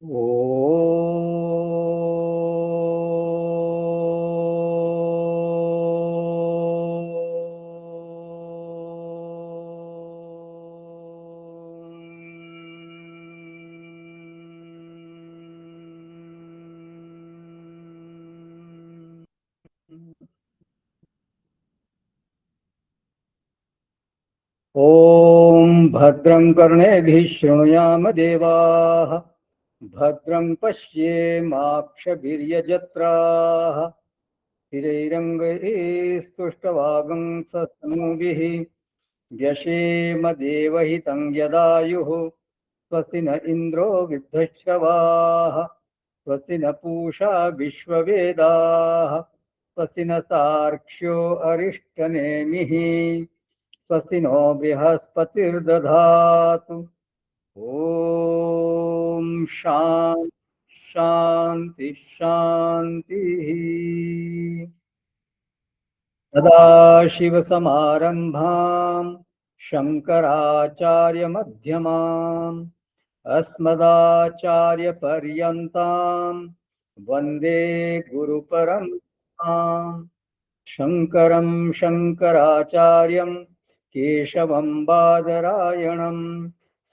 ओ ॐ भद्रं कर्णेभिः शृणुयाम देवाः भद्रं पश्येमाक्षभिर्यजत्राः स्थिरैरङ्गैस्तुष्टवागंसस्तनूभिः व्यशेम देवहितं यदायुः स्वस्ति न इन्द्रो विद्धश्रवाः स्वस्ति न पूषा विश्ववेदाः स्वस्ति न सार्क्ष्यो अरिष्टनेमिः स्वस्ति नो बृहस्पतिर्दधातु। ॐ शान्ति शान्तिः। सदाशिवसमारम्भाम् शङ्कराचार्यमध्यमाम् अस्मदाचार्यपर्यन्ताम् वन्दे गुरुपरम्पराम्। शङ्करं शङ्कराचार्यं केशवं बादरायणं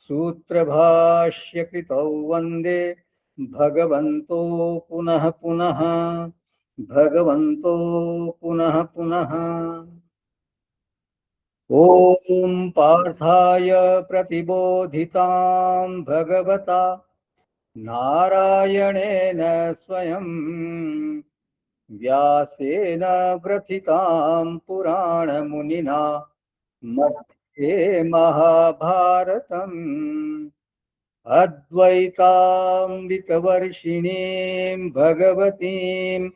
सूत्रभाष्यकृतौ वन्दे भगवन्तो पुनः पुनः भगवन्तो पुनः पुनः। ॐ पार्थाय प्रतिबोधितां भगवता नारायणेन स्वयं व्यासेन ग्रथितां पुराणमुनिना मध्ये महाभारतम् अद्वैतामृतवर्षिणीं भगवतीम्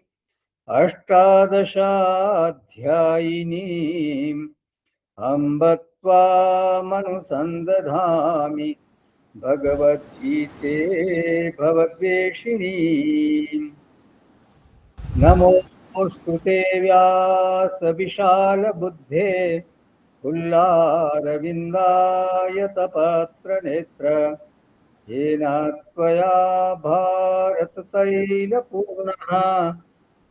अष्टादशाध्यायिनीम् अम्ब त्वामनुसन्दधामि भगवद्गीते भवद्वेषिणीम्। नमोऽस्तु ते व्यासविशालबुद्धे फुल्लारविन्दायतपत्रनेत्र येन त्वया भारततैलपूर्णः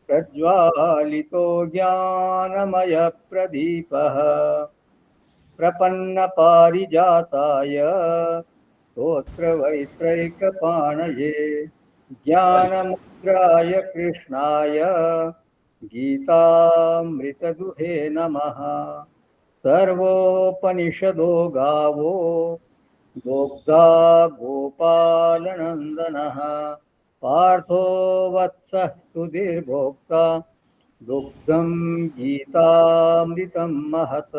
प्रज्वालितो ज्ञानमयप्रदीपः प्रपन्नपारिजाताय स्तोत्रवैत्रैकपाणये ज्ञानमुद्राय कृष्णाय गीतामृतदुहे नमः। सर्वोपनिषदो गावो दोग्धा गोपालनन्दनः पार्थो वत्सः सुधीर्भोक्ता दुग्धं गीतामृतं महत्।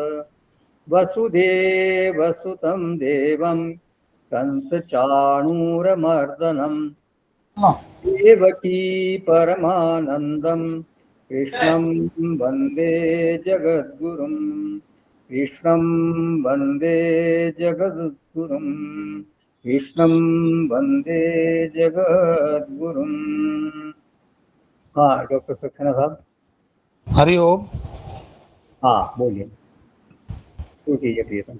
वसुदेवसुतं देवं कंसचाणूरमर्दनं देवकी परमानन्दं कृष्णं वन्दे जगद्गुरुं कृष्णं वन्दे जगद्गुरुं कृष्णं वन्दे जगद्गुरुं। हाँ डॉक्टर सक्सेना साहब। हरिओम। हाँ बोलिए। तो कीजिए प्रियतम।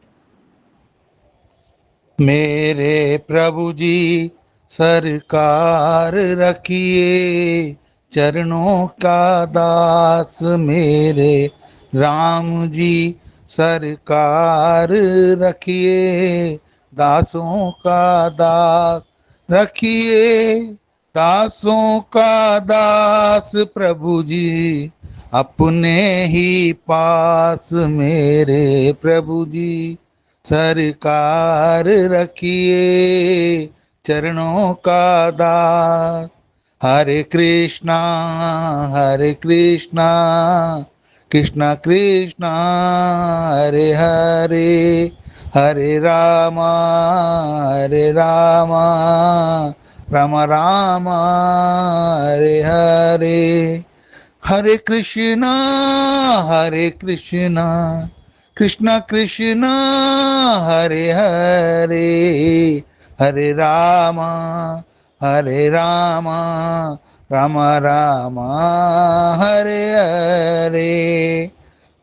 मेरे प्रभु जी सरकार रखिए, चरणों का दास मेरे राम जी सरकार रखिए, दासों का दास रखिए, दासों का दास प्रभु जी अपने ही पास मेरे प्रभु जी सरकार रखिए, चरणों का दास। हरे कृष्णा कृष्णा कृष्णा हरे हरे, हरे रामा राम राम हरे हरे, हरे कृष्णा कृष्णा कृष्णा हरे हरे, हरे रामा राम राम हरे हरे।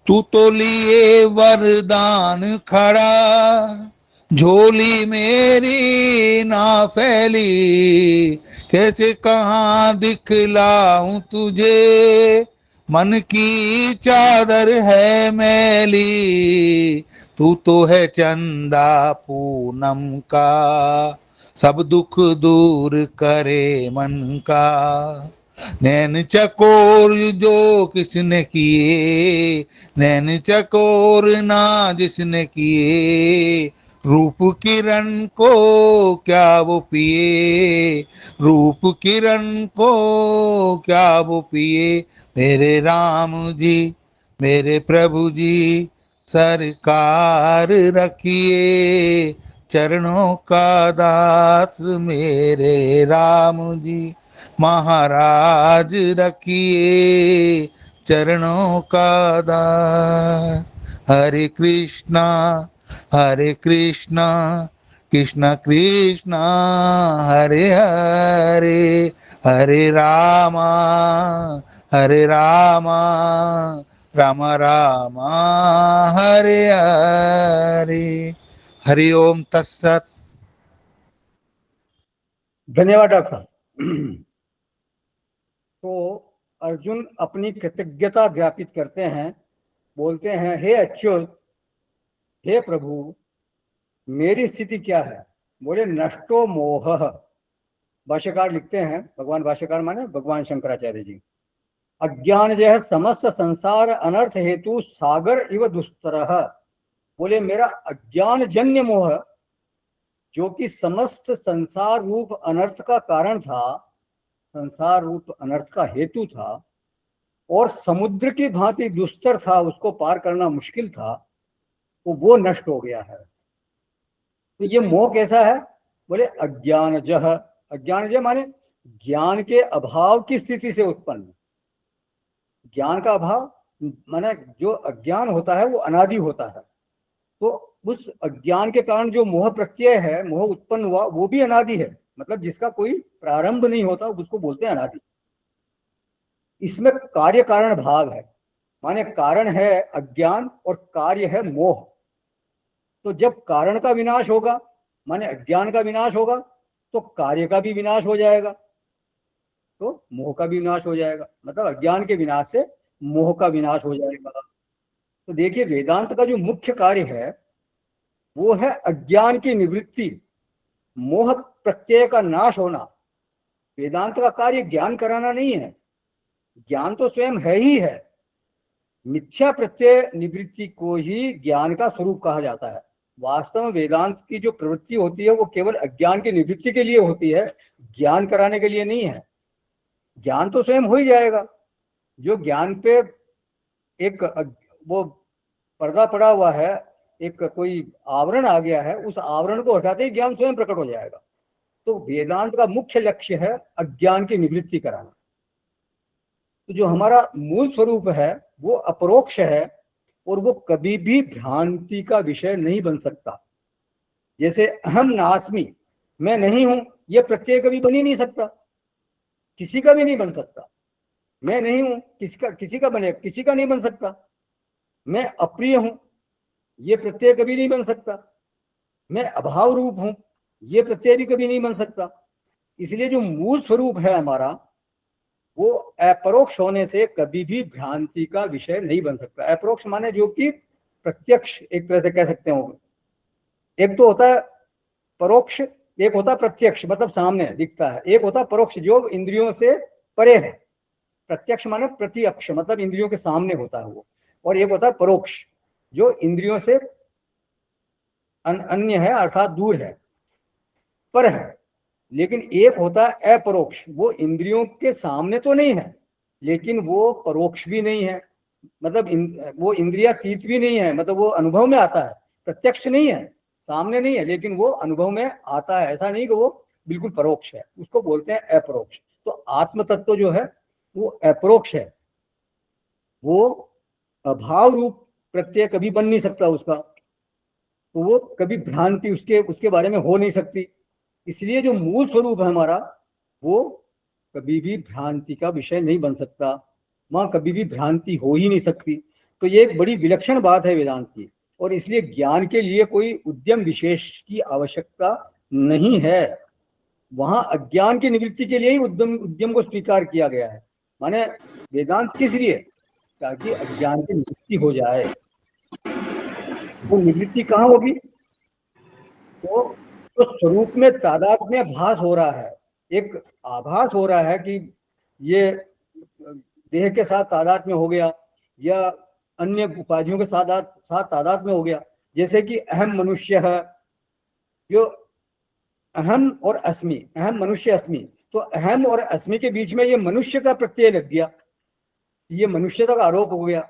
तू तो लिए वरदान खड़ा, झोली मेरी ना फैली, कैसे कहाँ दिखलाऊं तुझे, मन की चादर है मैली, तू तो है चंदा पूनम का, सब दुख दूर करे मन का। नैन चकोर जो किसने किए, नैन चकोर ना जिसने किए, रूप किरण को क्या वो पिए, रूप किरण को क्या वो पिए। मेरे राम जी, मेरे प्रभु जी, सरकार रखिए, चरणों का दास मेरे राम जी, महाराज रखिए, चरणों का दास। हरे कृष्णा, हरे कृष्णा, कृष्णा कृष्णा, हरे हरे, हरे रामा, हरे रामा, राम रामा, हरे हरे। हरि ओम तत्सत। धन्यवाद डॉक्टर साहब। तो अर्जुन अपनी कृतज्ञता ज्ञापित करते हैं, बोलते हैं हे अच्युत, हे प्रभु, मेरी स्थिति क्या है। बोले नष्टो मोह। भाष्यकार लिखते हैं, भगवान भाष्यकार माने भगवान शंकराचार्य जी, अज्ञान जो है समस्त संसार अनर्थ हेतु सागर इव दुस्तरः। बोले मेरा अज्ञान जन्य मोह, जो कि समस्त संसार रूप अनर्थ का कारण था, संसार रूप अनर्थ का हेतु था, और समुद्र की भांति दुस्तर था, उसको पार करना मुश्किल था, तो वो नष्ट हो गया है। तो ये मोह कैसा है। बोले अज्ञानजः। अज्ञानजः माने ज्ञान के अभाव की स्थिति से उत्पन्न। ज्ञान का अभाव माने जो अज्ञान होता है वो अनादि होता है, तो उस अज्ञान के कारण जो मोह प्रत्यय है, मोह उत्पन्न हुआ, वो भी अनादि है। मतलब जिसका कोई प्रारंभ नहीं होता उसको बोलते हैं अनादि। इसमें कार्य कारण भाग है, माने कारण है अज्ञान और कार्य है मोह। तो जब कारण का विनाश होगा, माने अज्ञान का विनाश होगा, तो कार्य का भी विनाश हो जाएगा, तो मोह का भी विनाश हो जाएगा। मतलब अज्ञान के विनाश से मोह का विनाश हो जाएगा। तो देखिए वेदांत का जो मुख्य कार्य है वो है अज्ञान की निवृत्ति, मोह प्रत्यय का नाश होना। वेदांत का कार्य ज्ञान कराना नहीं है, ज्ञान तो स्वयं है ही है। मिथ्या प्रत्यय निवृत्ति को ही ज्ञान का स्वरूप कहा जाता है। वास्तव में वेदांत की जो प्रवृत्ति होती है वो केवल अज्ञान की निवृत्ति के लिए होती है, ज्ञान कराने के लिए नहीं है। ज्ञान तो स्वयं हो ही जाएगा। जो ज्ञान पे एक वो पर्दा पड़ा हुआ है, एक कोई आवरण आ गया है, उस आवरण को हटाते ही ज्ञान स्वयं प्रकट हो जाएगा। तो वेदांत का मुख्य लक्ष्य है अज्ञान की निवृत्ति कराना। तो जो हमारा मूल स्वरूप है वो अपरोक्ष है, और वो कभी भी भ्रांति का विषय नहीं बन सकता। जैसे अहम नास्मि, मैं नहीं हूं, यह प्रत्यय कभी बन ही नहीं सकता, किसी का भी नहीं बन सकता। मैं नहीं हूं, किसी का बने, किसी का नहीं बन सकता। मैं अप्रिय हूं, यह प्रत्यय कभी नहीं बन सकता। मैं अभाव रूप हूं, यह प्रत्यय भी कभी नहीं बन सकता। इसलिए जो मूल स्वरूप है हमारा वो अपरोक्ष होने से कभी भी भ्रांति का विषय नहीं बन सकता। अपरोक्ष माने जो कि प्रत्यक्ष, एक तरह से कह सकते हो। एक तो होता है परोक्ष, एक होता है प्रत्यक्ष, मतलब सामने दिखता है। एक होता है परोक्ष जो इंद्रियों से परे है। प्रत्यक्ष माने प्रत्यक्ष, मतलब इंद्रियों के सामने होता है वो। और एक होता है परोक्ष जो इंद्रियों से अन्य है, अर्थात दूर है, पर है। लेकिन एक होता है अपरोक्ष, वो इंद्रियों के सामने तो नहीं है लेकिन वो परोक्ष भी नहीं है, मतलब वो इंद्रियातीत भी नहीं है, मतलब वो अनुभव में आता है। प्रत्यक्ष नहीं है, सामने नहीं है, लेकिन वो अनुभव में आता है। ऐसा नहीं कि वो बिल्कुल परोक्ष है, उसको बोलते हैं अपरोक्ष। तो आत्म तत्व जो है वो अपरोक्ष है, वो अभाव रूप प्रत्यय कभी बन नहीं सकता उसका, तो वो कभी भ्रांति उसके बारे में हो नहीं सकती। इसलिए जो मूल स्वरूप है हमारा वो कभी भी भ्रांति का विषय नहीं बन सकता, वहां कभी भी भ्रांति हो ही नहीं सकती। तो ये एक बड़ी विलक्षण बात है वेदांत की। और इसलिए ज्ञान के लिए कोई उद्यम विशेष की आवश्यकता नहीं है। वहां अज्ञान की निवृत्ति के लिए ही उद्यम को स्वीकार किया गया है। माने वेदांत किस लिए? ताकि अज्ञान की निवृत्ति हो जाए। वो निवृत्ति कहाँ होगी? तो स्वरूप में तादात्म्य भास हो रहा है, एक आभास हो रहा है कि ये देह के साथ तादात्म्य हो गया या अन्य उपाधियों के साथ तादात्म्य हो गया। जैसे कि अहम मनुष्य है, जो अहम और अस्मि, अहम मनुष्य अस्मि, तो अहम और अस्मि के बीच में ये मनुष्य का प्रत्यय लग गया, ये मनुष्यता का आरोप हो गया,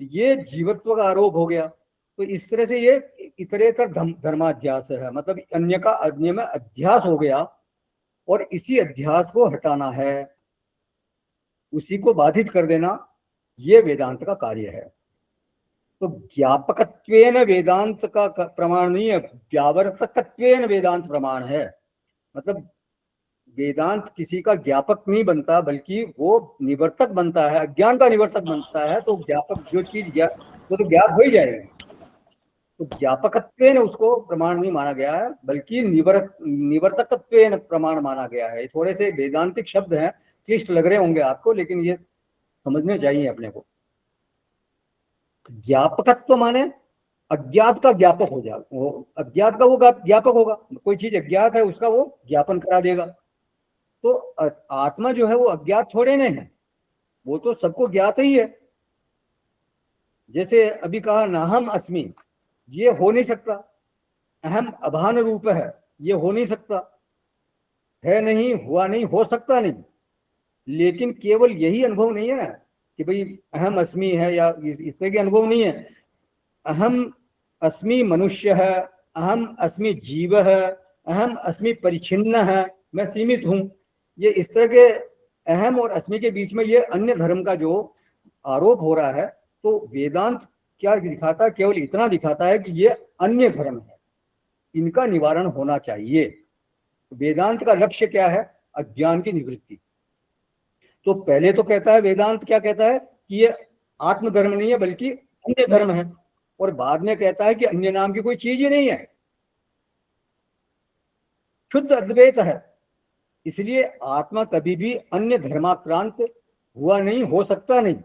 ये जीवत्व का आरोप हो गया। तो इस तरह से ये इतरेतर धर्माध्यास है, मतलब अन्य का अन्य में अध्यास हो गया और इसी अध्यास को हटाना है, उसी को बाधित कर देना, ये वेदांत का कार्य है। तो ज्ञापकत्वेन वेदांत का प्रमाण नहीं है, व्यावर्तकत्वेन वेदांत प्रमाण है। मतलब वेदांत किसी का ज्ञापक नहीं बनता, बल्कि वो निवर्तक बनता है, अज्ञान का निवर्तक बनता है। तो ज्ञापक जो चीज वो तो ज्ञात हो ही जाएगी। तो ज्ञापकत्वेन उसको प्रमाण नहीं माना गया है, बल्कि निवर्तकत्वेन प्रमाण माना गया है। थोड़े से वेदांतिक शब्द हैं, क्लिष्ट लग रहे होंगे आपको, लेकिन ये समझने चाहिए अपने को। ज्ञापकत्व माने अज्ञात का ज्ञापक हो जाएगा, वो अज्ञात का वो ज्ञापक होगा। कोई चीज अज्ञात है उसका वो ज्ञापन करा देगा। तो आत्मा जो है वो अज्ञात थोड़े नहीं है, वो तो सबको ज्ञात ही है। जैसे अभी कहा नाहम अस्मि, ये हो नहीं सकता। अहम अभान रूप है, ये हो नहीं सकता, है नहीं, हुआ नहीं, हो सकता नहीं। लेकिन केवल यही अनुभव नहीं है कि भाई अहम अस्मि है, या इससे भी अनुभव नहीं है। अहम अस्मि मनुष्य है, अहम अस्मि जीव है, अहम अस्मि परिच्छिन्न है, मैं सीमित हूं। ये इस तरह के अहम और अस्मि के बीच में ये अन्य धर्म का जो आरोप हो रहा है, तो वेदांत क्या दिखाता है? केवल इतना दिखाता है कि ये अन्य धर्म है, इनका निवारण होना चाहिए। वेदांत का लक्ष्य क्या है? अज्ञान की निवृत्ति। तो पहले तो कहता है वेदांत, क्या कहता है कि ये आत्मधर्म नहीं है बल्कि अन्य धर्म है, और बाद में कहता है कि अन्य नाम की कोई चीज ही नहीं है, शुद्ध अद्वैत है। इसलिए आत्मा कभी भी अन्य धर्माक्रांत हुआ नहीं, हो सकता नहीं।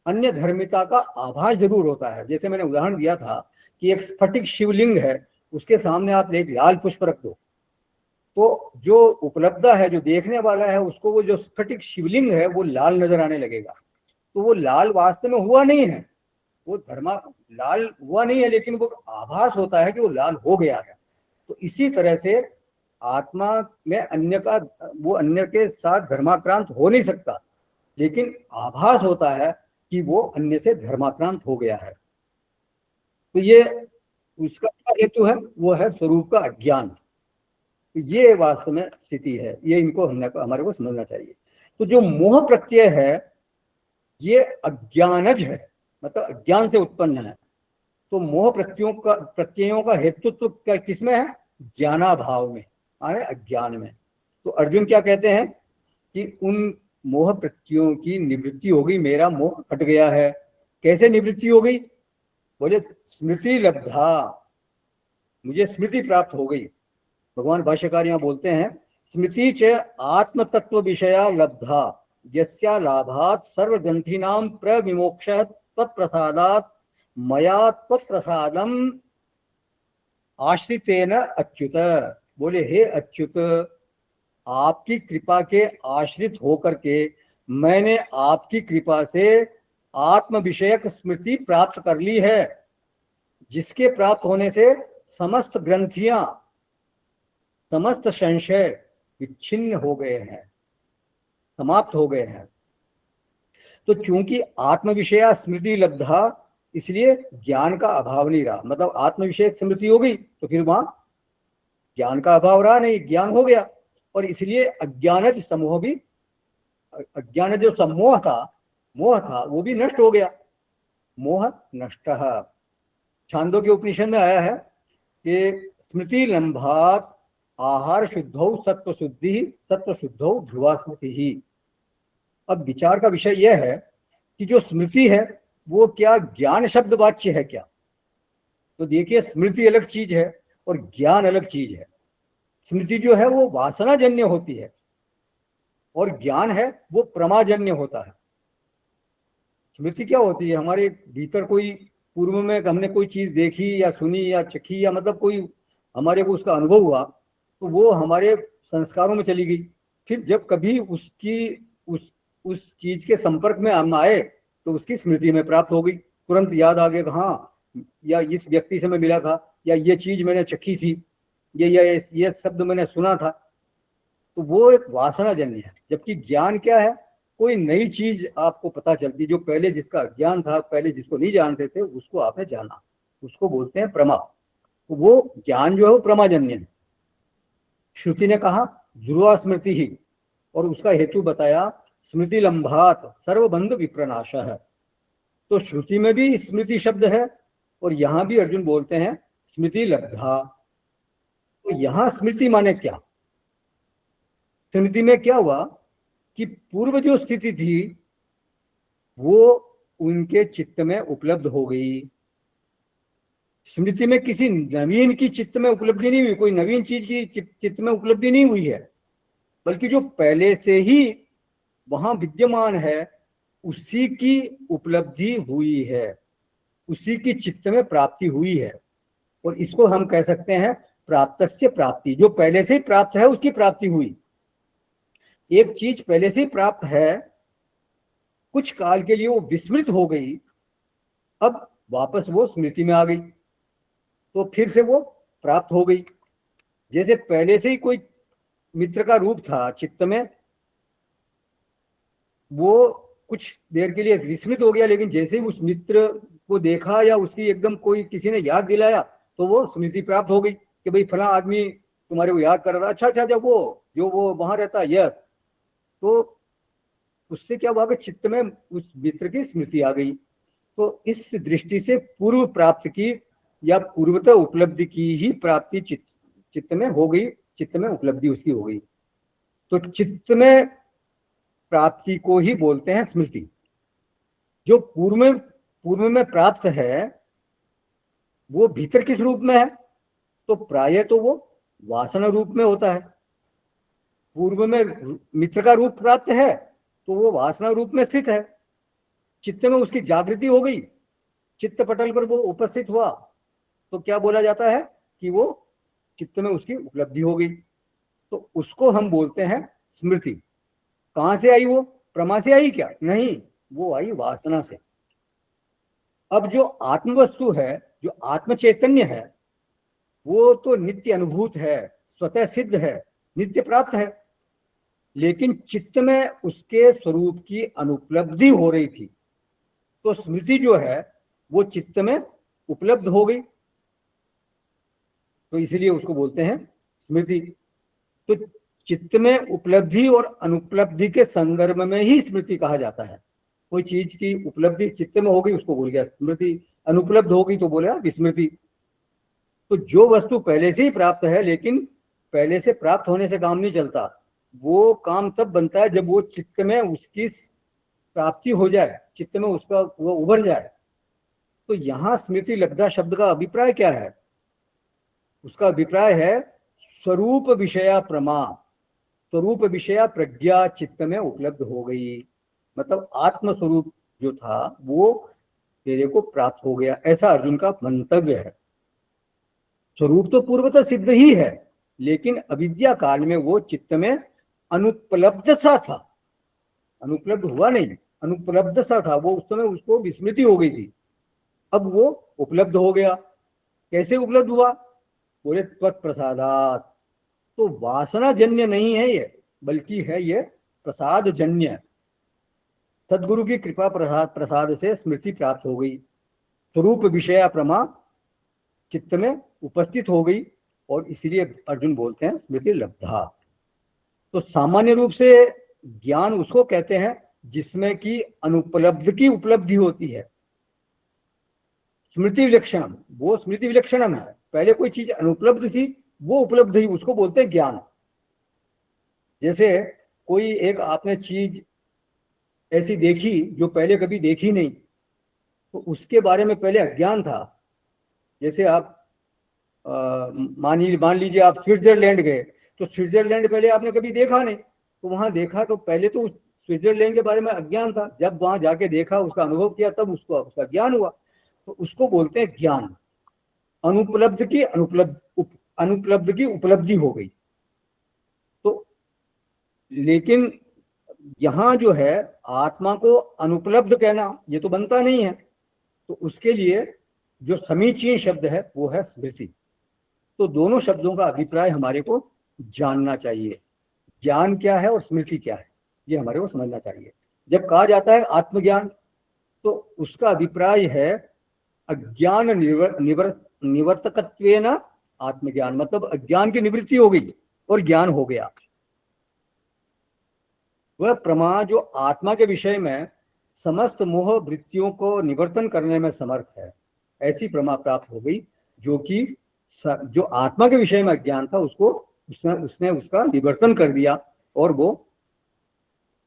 अन्य धर्मिता का आभास जरूर होता है। जैसे मैंने उदाहरण दिया था कि एक स्फटिक शिवलिंग है, उसके सामने आप एक लाल पुष्प रख दो, तो जो उपलब्ध है, जो देखने वाला है, उसको वो जो स्फटिक शिवलिंग है वो लाल नजर आने लगेगा। तो वो लाल वास्तव में हुआ नहीं है, वो लाल हुआ नहीं है, लेकिन वो आभास होता है कि वो लाल हो गया है। तो इसी तरह से आत्मा में अन्य का, वो अन्य के साथ धर्माक्रांत हो नहीं सकता, लेकिन आभास होता है कि वो अन्य से धर्माक्रांत हो गया है। तो ये उसका क्या हेतु है? वो है स्वरूप का अज्ञान। तो ये वास्तव में स्थिति है, ये इनको हमारे को समझना चाहिए। तो जो मोह प्रत्यय है ये अज्ञानज है, मतलब अज्ञान से उत्पन्न है। तो मोह प्रत्ययों का हेतुत्व किसमें है? ज्ञानाभाव में, माने अज्ञान में। तो अर्जुन क्या कहते हैं कि उन मोह प्रत्ययों की निवृत्ति हो गई, मेरा मोह हट गया है। कैसे निवृत्ति हो गई? बोले स्मृति लब्धा, मुझे स्मृति प्राप्त हो गई। भगवान भाष्यकार यहाँ बोलते हैं स्मृति च आत्म तत्व विषया लब्धा यस्या लाभात सर्वग्रंथीनां प्रविमोक्ष तत्प्रसादात मया तत्प्रसादम आश्रितेन अच्युत। बोले हे अच्युत, आपकी कृपा के आश्रित होकर के मैंने आपकी कृपा से आत्म विषयक स्मृति प्राप्त कर ली है, जिसके प्राप्त होने से समस्त ग्रंथियां, समस्त संशय विच्छिन्न हो गए हैं, समाप्त हो गए हैं। तो चूंकि आत्म विषया स्मृति लब्धा, इसलिए ज्ञान का अभाव नहीं रहा। मतलब आत्म विषयक स्मृति हो गई तो फिर वहां ज्ञान का अभाव रहा नहीं, ज्ञान हो गया। और इसलिए अज्ञानज समूह भी, अज्ञान जो सम्मोह था, मोह था, वो भी नष्ट हो गया। मोह नष्ट। छांदोग्य उपनिषद में आया है कि स्मृति लंभात आहार शुद्धौ सत्व शुद्धि सत्व शुद्धौ ध्रुवा स्मृति ही। अब विचार का विषय यह है कि जो स्मृति है वो क्या ज्ञान शब्द वाच्य है क्या? तो देखिए, स्मृति अलग चीज है और ज्ञान अलग चीज है। स्मृति जो है वो वासनाजन्य होती है और ज्ञान है वो प्रमाजन्य होता है। स्मृति क्या होती है? हमारे भीतर कोई पूर्व में हमने कोई चीज देखी या सुनी या चखी या मतलब कोई हमारे को उसका अनुभव हुआ, तो वो हमारे संस्कारों में चली गई। फिर जब कभी उस चीज के संपर्क में हम आए तो उसकी स्मृति में प्राप्त हो गई, तुरंत याद आ गया कि हाँ, या इस व्यक्ति से मैं मिला था, या ये चीज मैंने चखी थी, ये शब्द मैंने सुना था। तो वो एक वासनाजन्य है। जबकि ज्ञान क्या है? कोई नई चीज आपको पता चलती, जो पहले जिसका ज्ञान था, पहले जिसको नहीं जानते थे, उसको आपने जाना, उसको बोलते हैं प्रमा। तो वो ज्ञान जो है वो प्रमाजन्य है। श्रुति ने कहा ध्रुवा स्मृति ही, और उसका हेतु बताया स्मृति लंभात सर्वबंध विप्रनाश है। तो श्रुति में भी स्मृति शब्द है और यहां भी अर्जुन बोलते हैं स्मृति लब्धा। तो यहां स्मृति माने क्या? स्मृति में क्या हुआ कि पूर्व जो स्थिति थी वो उनके चित्त में उपलब्ध हो गई। स्मृति में किसी नवीन की चित्त में उपलब्धि नहीं हुई, कोई नवीन चीज की चित्त में उपलब्धि नहीं हुई है, बल्कि जो पहले से ही वहां विद्यमान है उसी की उपलब्धि हुई है, उसी की चित्त में प्राप्ति हुई है। और इसको हम कह सकते हैं प्राप्तस्य प्राप्ति। जो पहले से ही प्राप्त है उसकी प्राप्ति हुई। एक चीज पहले से ही प्राप्त है, कुछ काल के लिए वो विस्मृत हो गई, अब वापस वो स्मृति में आ गई तो फिर से वो प्राप्त हो गई। जैसे पहले से ही कोई मित्र का रूप था चित्त में, वो कुछ देर के लिए विस्मृत हो गया, लेकिन जैसे ही उस मित्र को देखा या उसकी एकदम कोई किसी ने याद दिलाया तो वो स्मृति प्राप्त हो गई कि भाई फला आदमी तुम्हारे को याद कर रहा था, अच्छा अच्छा, जब वो जो वो वहां रहता है, यस। तो उससे क्या हुआ कि चित्त में उस मित्र की स्मृति आ गई। तो इस दृष्टि से पूर्व प्राप्त की या पूर्वतः उपलब्धि की ही प्राप्ति चित्त में हो गई, चित्त में उपलब्धि उसकी हो गई। तो चित्त में प्राप्ति को ही बोलते हैं स्मृति। जो पूर्व में प्राप्त है वो भीतर किस रूप में है? तो प्राय तो वो वासना रूप में होता है। पूर्व में मित्र का रूप प्राप्त है तो वो वासना रूप में स्थित है। चित्त में उसकी जागृति हो गई, चित्त पटल पर वो उपस्थित हुआ, तो क्या बोला जाता है कि वो चित्त में उसकी उपलब्धि हो गई। तो उसको हम बोलते हैं स्मृति। कहां से आई? वो प्रमा से आई क्या? नहीं, वो आई वासना से। अब जो आत्म वस्तु है, जो आत्म चैतन्य है, वो तो नित्य अनुभूत है, स्वतः सिद्ध है, नित्य प्राप्त है। लेकिन चित्त में उसके स्वरूप की अनुपलब्धि हो रही थी, तो स्मृति जो है वो चित्त में उपलब्ध हो गई, तो इसीलिए उसको बोलते हैं स्मृति। तो चित्त में उपलब्धि और अनुपलब्धि के संदर्भ में ही स्मृति कहा जाता है। कोई चीज की उपलब्धि चित्त में हो गई उसको बोल गया स्मृति, अनुपलब्ध हो गई तो बोला विस्मृति। तो जो वस्तु पहले से ही प्राप्त है, लेकिन पहले से प्राप्त होने से काम नहीं चलता, वो काम तब बनता है जब वो चित्त में उसकी प्राप्ति हो जाए, चित्त में उसका वो उभर जाए। तो यहाँ स्मृति लब्धा शब्द का अभिप्राय क्या है? उसका अभिप्राय है स्वरूप विषया प्रमा, स्वरूप विषया प्रज्ञा चित्त में उपलब्ध हो गई। मतलब आत्म स्वरूप जो था वो तेरे को प्राप्त हो गया, ऐसा अर्जुन का मंतव्य है। स्वरूप तो पूर्वतः सिद्ध ही है, लेकिन अविद्या काल में वो चित्त में अनुपलब्ध सा था, अनुपलब्ध हुआ नहीं, अनुपलब्ध सा था वो। उस समय उसको विस्मृति हो गई थी, अब वो उपलब्ध हो गया। कैसे उपलब्ध हुआ? बोले त्वत्प्रसादात। तो वासना जन्य नहीं है ये, बल्कि है ये प्रसाद जन्य। सदगुरु की कृपा प्रसाद से स्मृति प्राप्त हो गई, स्वरूप विषया प्रमा चित्त में उपस्थित हो गई, और इसलिए अर्जुन बोलते हैं स्मृति लब्धा। तो सामान्य रूप से ज्ञान उसको कहते हैं जिसमें कि अनुपलब्ध की उपलब्धि होती है। स्मृति विलक्षणम, वो स्मृति विलक्षणम है। पहले कोई चीज अनुपलब्ध थी, वो उपलब्ध हुई, उसको बोलते हैं ज्ञान। जैसे कोई एक आपने चीज ऐसी देखी जो पहले कभी देखी नहीं, तो उसके बारे में पहले अज्ञान था, जैसे आप मान लीजिए आप स्विट्जरलैंड गए, तो स्विट्जरलैंड पहले आपने कभी देखा नहीं, तो वहां देखा तो पहले तो स्विट्जरलैंड के बारे में अज्ञान था, जब वहां जाके देखा, उसका अनुभव किया, तब उसको उसका ज्ञान हुआ। तो उसको बोलते हैं ज्ञान। अनुपलब्ध की अनुपलब्ध की उपलब्धि हो गई। तो लेकिन यहाँ जो है आत्मा को अनुपलब्ध कहना ये तो बनता नहीं है, तो उसके लिए जो समीचीन शब्द है वो है स्मृति। तो दोनों शब्दों का अभिप्राय हमारे को जानना चाहिए, ज्ञान क्या है और स्मृति क्या है, ये हमारे को समझना चाहिए। जब कहा जाता है आत्मज्ञान, तो उसका अभिप्राय है अज्ञान निवर्तकत्वेन आत्मज्ञान, मतलब अज्ञान की निवृत्ति हो गई और ज्ञान हो गया। वह प्रमा जो आत्मा के विषय में समस्त मोह वृत्तियों को निवर्तन करने में समर्थ है, ऐसी प्रमा प्राप्त हो गई, जो कि जो आत्मा के विषय में अज्ञान था उसको उसने उसका निवर्तन कर दिया, और वो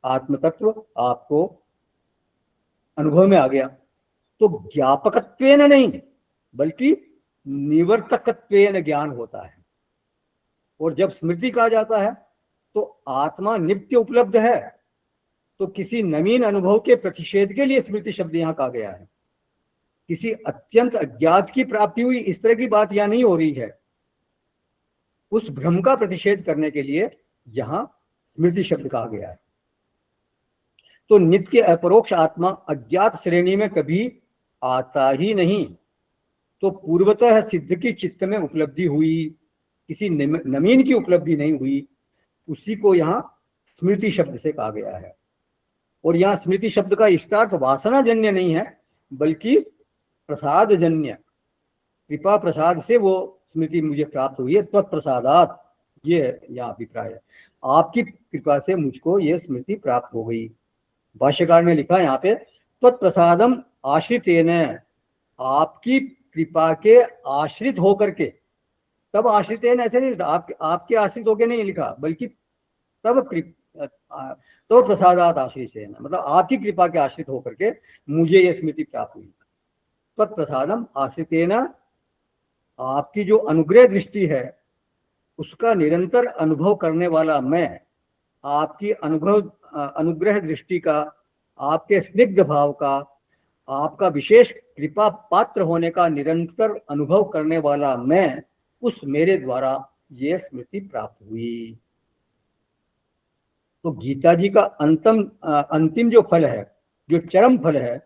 आत्म तत्व आपको अनुभव में आ गया। तो ज्ञापकत्वेन नहीं बल्कि निवर्तकत्वेन ज्ञान होता है। और जब स्मृति कहा जाता है तो आत्मा नित्य उपलब्ध है, तो किसी नवीन अनुभव के प्रतिषेध के लिए स्मृति शब्द यहाँ कहा गया है। किसी अत्यंत अज्ञात की प्राप्ति हुई इस तरह की बात यहाँ नहीं हो रही है, उस भ्रम का प्रतिषेध करने के लिए यहाँ स्मृति शब्द कहा गया है। तो नित्य अपरोक्ष आत्मा अज्ञात श्रेणी में कभी आता ही नहीं। तो पूर्वतः सिद्ध की चित्त में उपलब्धि हुई, किसी नवीन की उपलब्धि नहीं हुई, उसी को यहाँ स्मृति शब्द से कहा गया है। और यहाँ स्मृति शब्द का इष्टार्थ वासनाजन्य नहीं है, बल्कि प्रसादजन्य, कृपा प्रसाद से वो स्मृति मुझे प्राप्त हुई है, तत्प्रसादात, ये यहाँ अभिप्राय है। आपकी कृपा से मुझको ये स्मृति प्राप्त हो गई। भाष्यकार ने लिखा यहाँ पे तत्प्रसादम आश्रितेन, आपकी कृपा के आश्रित होकर के, तब आश्रितेन ऐसे नहीं लिखा, आपके आश्रित होकर नहीं लिखा, बल्कि तब तो प्रसादात आश्रितेन, मतलब आपकी कृपा के आश्रित होकर के मुझे यह स्मृति प्राप्त हुई। तत्प्रसादम आश्रितेन, आपकी जो अनुग्रह दृष्टि है उसका निरंतर अनुभव करने वाला मैं, आपकी अनुग्रह दृष्टि का, आपके स्निग्ध भाव का, आपका विशेष कृपा पात्र होने का निरंतर अनुभव करने वाला मैं, उस मेरे द्वारा ये स्मृति प्राप्त हुई। तो गीता जी का अंतिम जो फल है, जो चरम फल है,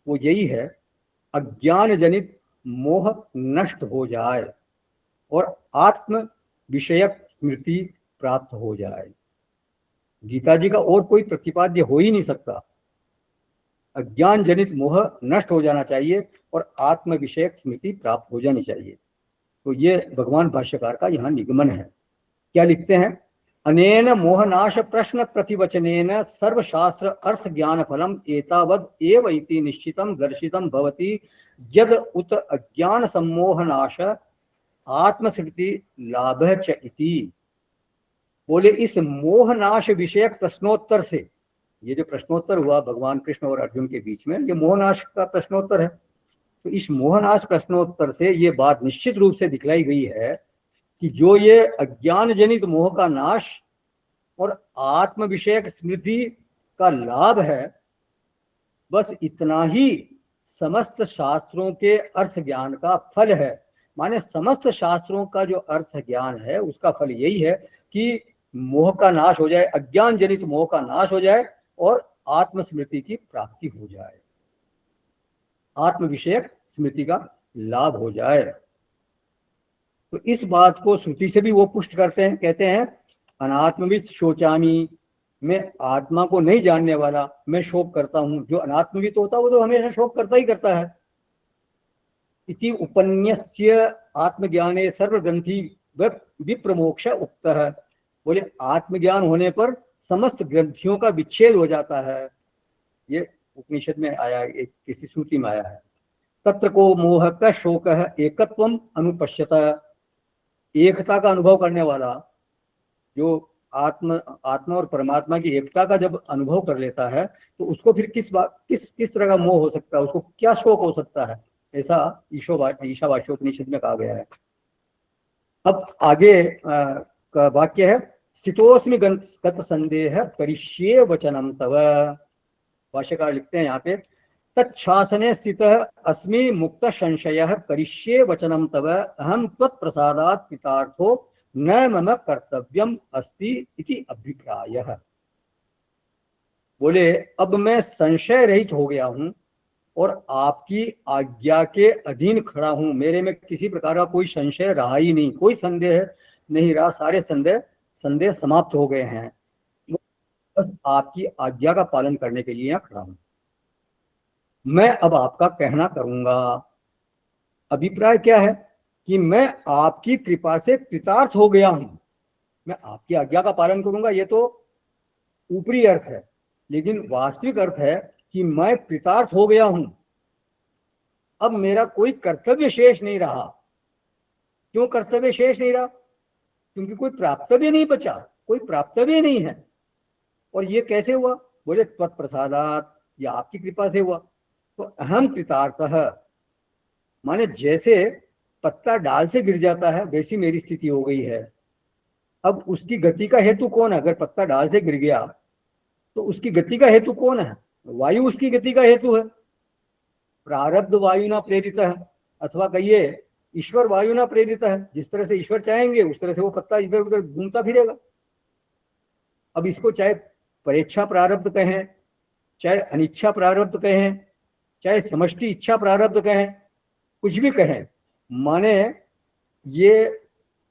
वो यही है, अज्ञान जनित मोह नष्ट हो जाए और आत्म विषयक स्मृति प्राप्त हो जाए। गीता जी का और कोई प्रतिपाद्य हो ही नहीं सकता। अज्ञान जनित मोह नष्ट हो जाना चाहिए और आत्म विषयक स्मृति प्राप्त हो जानी चाहिए। तो ये भगवान भाष्यकार का यहाँ निगमन है। क्या लिखते हैं? अनेन मोहनाश प्रश्न प्रतिवचनेन सर्वशास्त्र अर्थ ज्ञान फलम एतावद एव इति निश्चितम दर्शितम भवति यद उत अज्ञान सम्मोहनाश आत्मस्मृति लाभ च इति। बोले इस मोहनाश विषयक प्रश्नोत्तर से, ये जो प्रश्नोत्तर हुआ भगवान कृष्ण और अर्जुन के बीच में, ये मोहनाश का प्रश्नोत्तर है। तो इस मोहनाश प्रश्नोत्तर से ये बात निश्चित रूप से दिखलाई गई है कि जो ये अज्ञान जनित मोह का नाश और आत्म विषयक स्मृति का लाभ है, बस इतना ही समस्त शास्त्रों के अर्थ ज्ञान का फल है। माने समस्त शास्त्रों का जो अर्थ ज्ञान है उसका फल यही है कि मोह का नाश हो जाए, अज्ञान जनित मोह का नाश हो जाए और आत्मस्मृति की प्राप्ति हो जाए, आत्म विषयक स्मृति का लाभ हो जाए। तो इस बात को श्रुति से भी वो पुष्ट करते हैं, कहते हैं अनात्मविद शोचामी, मैं आत्मा को नहीं जानने वाला मैं शोक करता हूं। जो अनात्मविद होता है वो तो हमेशा शोक करता ही करता है। इति उपन्यस्य आत्मज्ञाने सर्वग्रंथि विप्रमोक्ष उक्त है। बोले आत्मज्ञान होने पर समस्त ग्रंथियों का विच्छेद हो जाता है। ये उपनिषद में आया, एक किसी श्रुति में आया है। तत्र को मोह का शोक है एकत्वम अनुपश्यत, एकता का अनुभव करने वाला जो आत्मा और परमात्मा की एकता का जब अनुभव कर लेता है तो उसको फिर किस तरह का मोह हो सकता है, उसको क्या शोक हो सकता है? ऐसा ईशावास्योपनिषद में कहा गया है। अब आगे का वाक्य है, स्थितोस्मि गत संदेह करिष्ये वचनम तव। भाष्यकार लिखते हैं यहाँ पे, तत्शासने स्थितः अस्मि मुक्त संशयः करिष्ये वचनम तव अहम त्वत्प्रसादात् कृतार्थो न मम कर्तव्यम अस्ति इति अभिप्रायः। बोले अब मैं संशय रहित हो गया हूं और आपकी आज्ञा के अधीन खड़ा हूं। मेरे में किसी प्रकार का कोई संशय रहा ही नहीं, कोई संदेह नहीं रहा, सारे संदेह समाप्त हो गए हैं। बस आपकी आज्ञा का पालन करने के लिए यहाँ खड़ा हूं। मैं अब आपका कहना करूंगा। अभिप्राय क्या है कि मैं आपकी कृपा से कृतार्थ हो गया हूं, मैं आपकी आज्ञा का पालन करूंगा। ये तो ऊपरी अर्थ है, लेकिन वास्तविक अर्थ है कि मैं कृतार्थ हो गया हूं। अब मेरा कोई कर्तव्य शेष नहीं रहा। क्यों कर्तव्य शेष नहीं रहा? क्योंकि कोई प्राप्तव्य नहीं बचा, कोई प्राप्तव्य नहीं है। और ये कैसे हुआ? बोले त्वत्प्रसादात्, या आपकी कृपा से हुआ। तो अहम कृतार्थः माने जैसे पत्ता डाल से गिर जाता है वैसी मेरी स्थिति हो गई है। अब उसकी गति का हेतु कौन है? अगर पत्ता डाल से गिर गया तो उसकी गति का हेतु कौन है? वायु उसकी गति का हेतु है। प्रारब्ध वायु ना प्रेरित है, अथवा कहिए ईश्वर वायु ना प्रेरित है। जिस तरह से ईश्वर चाहेंगे उस तरह से वो पत्ता इधर उधर घूमता फिरेगा। अब इसको चाहे परेच्छा प्रारब्ध कहें, चाहे अनिच्छा प्रारब्ध कहें, चाहे समष्टि इच्छा प्रारब्ध कहें, कुछ भी कहें, माने ये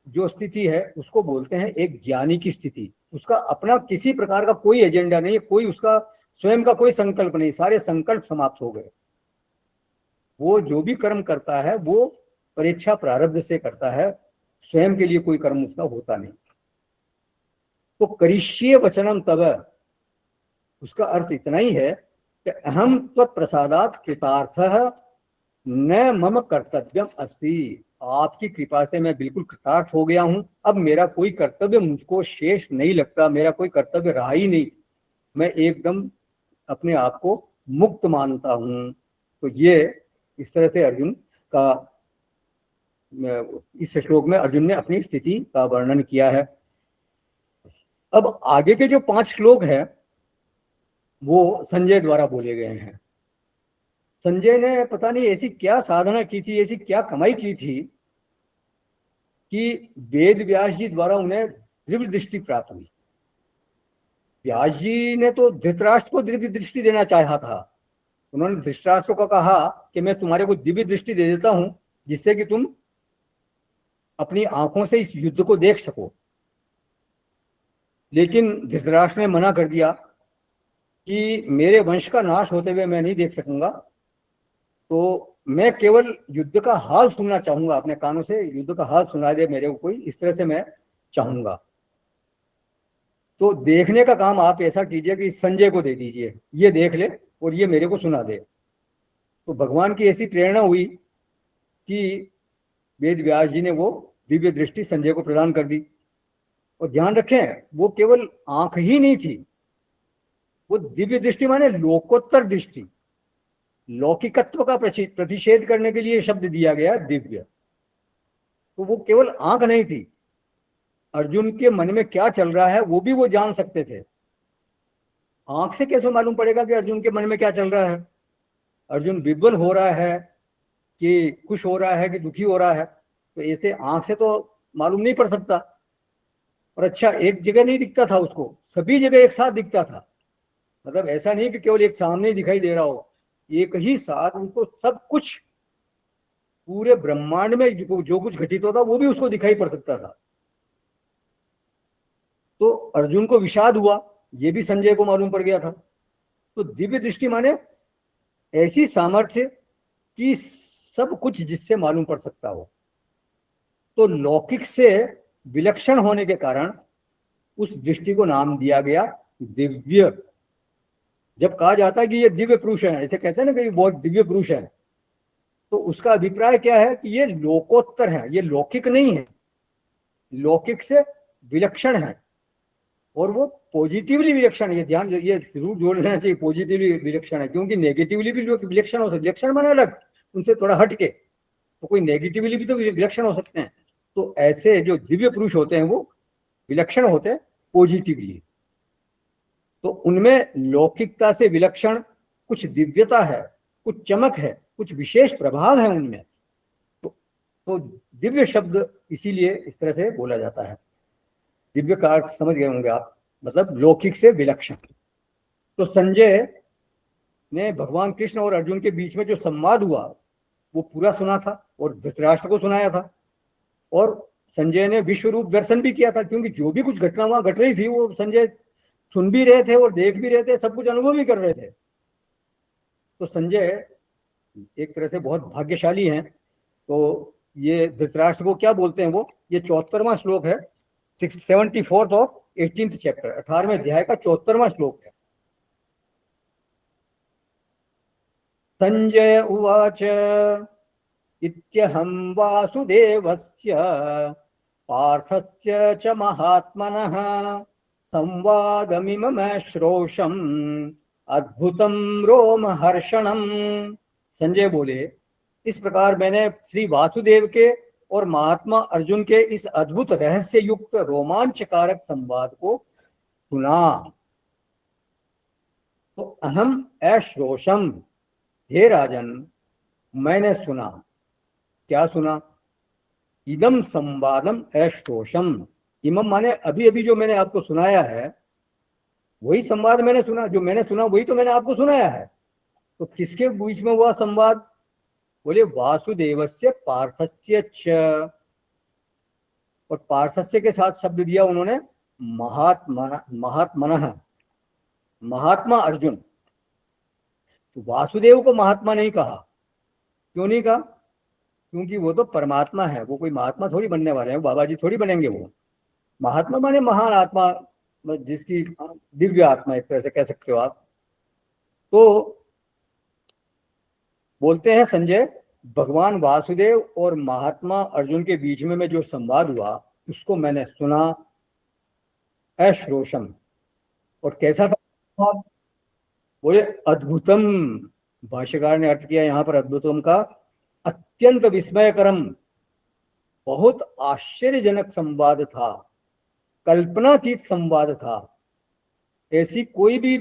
जो स्थिति है उसको बोलते हैं एक ज्ञानी की स्थिति। उसका अपना किसी प्रकार का कोई एजेंडा नहीं है, कोई उसका स्वयं का कोई संकल्प नहीं, सारे संकल्प समाप्त हो गए। वो जो भी कर्म करता है वो परीक्षा प्रारब्ध से करता है, स्वयं के लिए कोई कर्म उसका होता नहीं। तो करिष्ये वचनम तव, उसका अर्थ इतना ही है कि अहम त्वत्प्रसादात् कृतार्थः न मम कर्तव्यम अस्ति। आपकी कृपा से मैं बिल्कुल कृतार्थ हो गया हूं। अब मेरा कोई कर्तव्य मुझको शेष नहीं लगता, मेरा कोई कर्तव्य रहा ही नहीं। मैं एकदम अपने आप को मुक्त मानता हूं। तो ये इस तरह से अर्जुन का, इस श्लोक में अर्जुन ने अपनी स्थिति का वर्णन किया है। अब आगे के जो 5 श्लोक हैं वो संजय द्वारा बोले गए हैं। संजय ने पता नहीं ऐसी क्या साधना की थी, ऐसी क्या कमाई की थी कि वेद व्यास जी द्वारा उन्हें दिव्य दृष्टि प्राप्त हुई। व्यास जी ने तो धृतराष्ट्र को दिव्य दृष्टि देना चाहा था। उन्होंने धृतराष्ट्र को कहा कि मैं तुम्हारे को दिव्य दृष्टि दे देता हूं जिससे कि तुम अपनी आंखों से इस युद्ध को देख सको। लेकिन धृतराष्ट्र ने मना कर दिया कि मेरे वंश का नाश होते हुए मैं नहीं देख सकूंगा, तो मैं केवल युद्ध का हाल सुनना चाहूंगा, अपने कानों से युद्ध का हाल सुना दे मेरे को कोई, इस तरह से मैं चाहूंगा। तो देखने का काम आप ऐसा कीजिए कि संजय को दे दीजिए, ये देख ले और ये मेरे को सुना दे। तो भगवान की ऐसी प्रेरणा हुई कि वेद व्यास जी ने वो दिव्य दृष्टि संजय को प्रदान कर दी। और ध्यान रखें, वो केवल आंख ही नहीं थी, वो दिव्य दृष्टि माने लोकोत्तर दृष्टि। लौकिकत्व का प्रतिषेध करने के लिए शब्द दिया गया दिव्य। तो वो केवल आंख नहीं थी, अर्जुन के मन में क्या चल रहा है वो भी वो जान सकते थे। आंख से कैसे मालूम पड़ेगा कि अर्जुन के मन में क्या चल रहा है? अर्जुन विह्वल हो रहा है कि खुश हो रहा है कि दुखी हो रहा है, तो ऐसे आंख से तो मालूम नहीं पड़ सकता। और अच्छा, एक जगह नहीं दिखता था उसको, सभी जगह एक साथ दिखता था। मतलब ऐसा नहीं कि केवल एक सामने ही दिखाई दे रहा हो, एक ही साथ उनको सब कुछ, पूरे ब्रह्मांड में जो कुछ घटित होता वो भी उसको दिखाई पड़ सकता था। तो अर्जुन को विषाद हुआ, ये भी संजय को मालूम पड़ गया था। तो दिव्य दृष्टि माने ऐसी सामर्थ्य कि सब कुछ जिससे मालूम पड़ सकता हो। तो लौकिक से विलक्षण होने के कारण उस दृष्टि को नाम दिया गया दिव्य। जब कहा जाता है कि ये दिव्य पुरुष है, ऐसे कहते हैं ना कि बहुत दिव्य पुरुष है, तो उसका अभिप्राय क्या है कि ये लोकोत्तर है, ये लौकिक नहीं है, लौकिक से विलक्षण है। और वो पॉजिटिवली विलक्षण है। ये ध्यान, ये जरूर जोड़ लेना चाहिए, पॉजिटिवली विलक्षण है, क्योंकि नेगेटिवली भी विलक्षण हो सकता है। विलक्षण माने अलग, उनसे थोड़ा हट के, तो कोई नेगेटिवली भी तो विलक्षण हो सकते हैं। तो ऐसे जो दिव्य पुरुष होते हैं वो विलक्षण होते हैं पॉजिटिवली। तो उनमें लौकिकता से विलक्षण कुछ दिव्यता है, कुछ चमक है, कुछ विशेष प्रभाव है उनमें। तो दिव्य शब्द इसीलिए इस तरह से बोला जाता है। दिव्य का अर्थ समझ गए होंगे आप, मतलब लौकिक से विलक्षण। तो संजय ने भगवान कृष्ण और अर्जुन के बीच में जो संवाद हुआ वो पूरा सुना था और धृतराष्ट्र को सुनाया था। और संजय ने विश्व रूप दर्शन भी किया था, क्योंकि जो भी कुछ घटना वहां घट रही थी वो संजय सुन भी रहे थे और देख भी रहे थे, सब कुछ अनुभव भी कर रहे थे। तो संजय एक तरह से बहुत भाग्यशाली हैं। तो ये धृतराष्ट्र को क्या बोलते हैं वो, ये 74वां श्लोक है, 74th ऑफ 18th चैप्टर, 18वें अध्याय का 74वां श्लोक है। संजय उवाच इत्यहं वासुदेवस्य पार्थस्य च महात्मनः संवादमिमम श्रोषम् अद्भुतं रोमहर्षणम्। संजय बोले, इस प्रकार मैंने श्री वासुदेव के और महात्मा अर्जुन के इस अद्भुत रहस्य युक्त रोमांचकारक संवाद को सुना। तो अहम अश्रोषम, हे राजन मैंने सुना। क्या सुना? इदम संवादम अश्रोषम, इमम माने अभी अभी जो मैंने आपको सुनाया है वही संवाद मैंने सुना, जो मैंने सुना वही तो मैंने आपको सुनाया है। तो किसके बीच में हुआ संवाद? बोले वासुदेवस्य पार्थस्य च, और पार्थस्य के साथ शब्द दिया उन्होंने महात्मनः, महात्मा अर्जुन। तो वासुदेव को महात्मा नहीं कहा। क्यों नहीं कहा? क्योंकि वो तो परमात्मा है, वो कोई महात्मा थोड़ी बनने वाले हैं, बाबा जी थोड़ी बनेंगे। वो महात्मा माने महान आत्मा, जिसकी दिव्य आत्मा एक तरह से कह सकते हो आप। तो बोलते हैं संजय, भगवान वासुदेव और महात्मा अर्जुन के बीच में जो संवाद हुआ उसको मैंने सुना, अश्रोषम। और कैसा था? बोले अद्भुतम, भाष्यकार ने अर्थ किया यहाँ पर अद्भुतम का अत्यंत विस्मयकरम, बहुत आश्चर्यजनक संवाद था, कल्पनातीत संवाद था। ऐसी कोई भी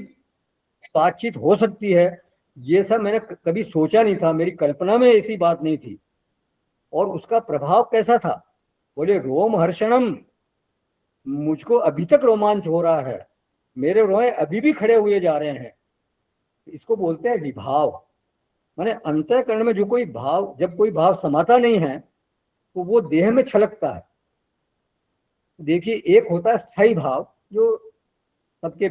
बातचीत हो सकती है ये सब मैंने कभी सोचा नहीं था, मेरी कल्पना में ऐसी बात नहीं थी। और उसका प्रभाव कैसा था? बोले रोमहर्षणम, मुझको अभी तक रोमांच हो रहा है, मेरे रोए अभी भी खड़े हुए जा रहे हैं। इसको बोलते हैं विभाव, माने अंतःकरण में जो कोई भाव, जब कोई भाव समाता नहीं है तो वो देह में छलकता है। देखिए, एक होता है स्थायी भाव जो सबके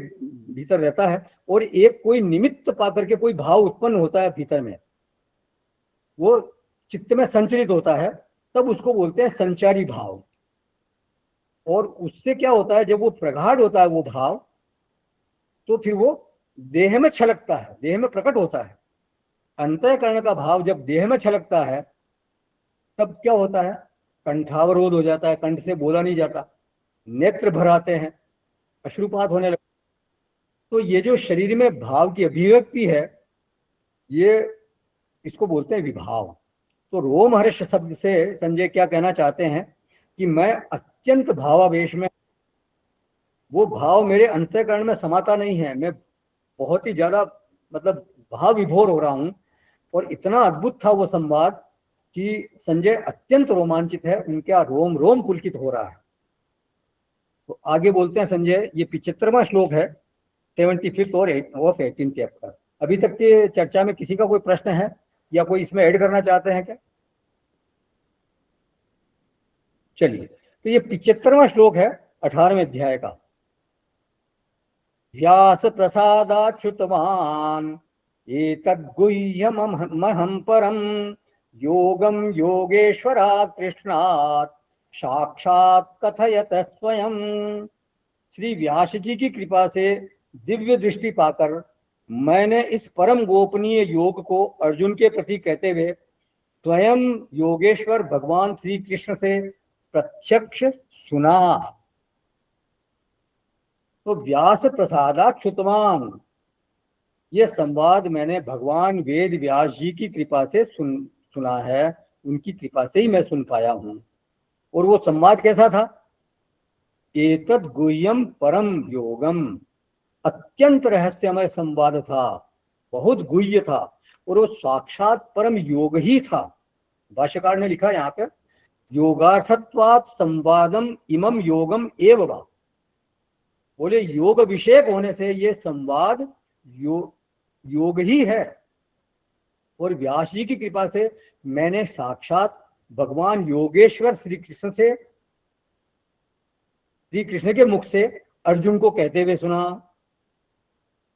भीतर रहता है, और एक कोई निमित्त पाकर के कोई भाव उत्पन्न होता है भीतर में, वो चित्त में संचरित होता है, तब उसको बोलते हैं संचारी भाव। और उससे क्या होता है, जब वो प्रगाढ़ होता है वो भाव, तो फिर वो देह में छलकता है, देह में प्रकट होता है। अंतःकरण का भाव जब देह में छलकता है तब क्या होता है? कंठावरोध हो जाता है, कंठ से बोला नहीं जाता, नेत्र भर आते हैं, अश्रुपात होने लगता। तो ये जो शरीर में भाव की अभिव्यक्ति है, ये इसको बोलते हैं विभाव। तो रोमहर्ष शब्द से संजय क्या कहना चाहते हैं कि मैं अत्यंत भावावेश में, वो भाव मेरे अंतःकरण में समाता नहीं है, मैं बहुत ही ज्यादा मतलब भाव विभोर हो रहा हूं। और इतना अद्भुत था वो संवाद कि संजय अत्यंत रोमांचित है, उनका रोम रोम पुलकित हो रहा है। तो आगे बोलते हैं संजय, ये 75वां श्लोक है 75th ऑफ 18th चैप्टर। अभी तक के चर्चा में किसी का कोई प्रश्न है या कोई इसमें ऐड करना चाहते हैं क्या? चलिए, तो ये 75वां श्लोक है 18वें अध्याय का। व्यास प्रसादाच्युतवान् एतद्गुह्यमहं परम योगम योगेश्वरात् कृष्णात् साक्षात् कथयत स्वयं। श्री व्यास जी की कृपा से दिव्य दृष्टि पाकर मैंने इस परम गोपनीय योग को अर्जुन के प्रति कहते हुए स्वयं योगेश्वर भगवान श्री कृष्ण से प्रत्यक्ष सुना। तो व्यास प्रसादाच्युतवान्, ये संवाद मैंने भगवान वेद व्यास जी की कृपा से सुना है, उनकी कृपा से ही मैं सुन पाया हूं। और वो संवाद कैसा था? एतद गुह्यम परम योगम, अत्यंत रहस्यमय संवाद था, बहुत गुह्य था, और वो साक्षात परम योग ही था। भाष्यकार ने लिखा यहाँ पे, योगार्थत्वात् संवादम इमम योगम एव वा। बोले योग विषयक होने से ये संवाद योग ही है। और व्यास जी की कृपा से मैंने साक्षात भगवान योगेश्वर श्री कृष्ण के मुख से अर्जुन को कहते हुए सुना।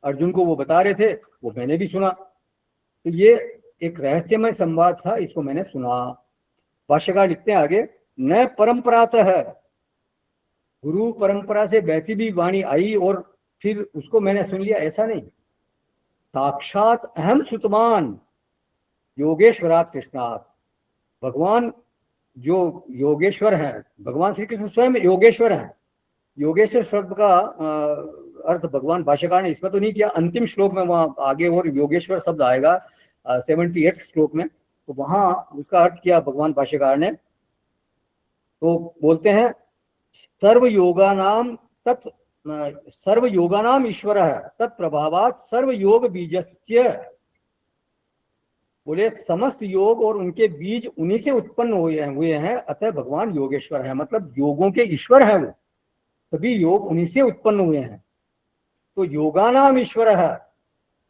अर्जुन को वो बता रहे थे, वो मैंने भी सुना। तो ये एक रहस्यमय संवाद था, इसको मैंने सुना। भाष्यकार लिखते हैं आगे, न परंपरातः है, गुरु परंपरा से बहती भी वाणी आई और फिर उसको मैंने सुन लिया, ऐसा नहीं। साक्षात अहम सुतमान योगेश्वरात कृष्णात, भगवान जो योगेश्वर हैं, भगवान श्री कृष्ण स्वयं योगेश्वर हैं। योगेश्वर शब्द का अर्थ भगवान भाष्यकार ने इसमें तो नहीं किया, अंतिम श्लोक में वहां आगे और योगेश्वर शब्द आएगा 78 श्लोक में, तो वहां उसका अर्थ किया भगवान भाष्यकार ने। तो बोलते हैं सर्व योगानाम ईश्वर है तत्प्रभावात सर्व योग बीजस्य। बोले समस्त योग और उनके बीज उन्हीं से उत्पन्न हुए हैं, अतः भगवान योगेश्वर है, मतलब योगों के ईश्वर है वो, सभी योग उन्हीं से उत्पन्न हुए हैं। तो योगानाम ईश्वर है,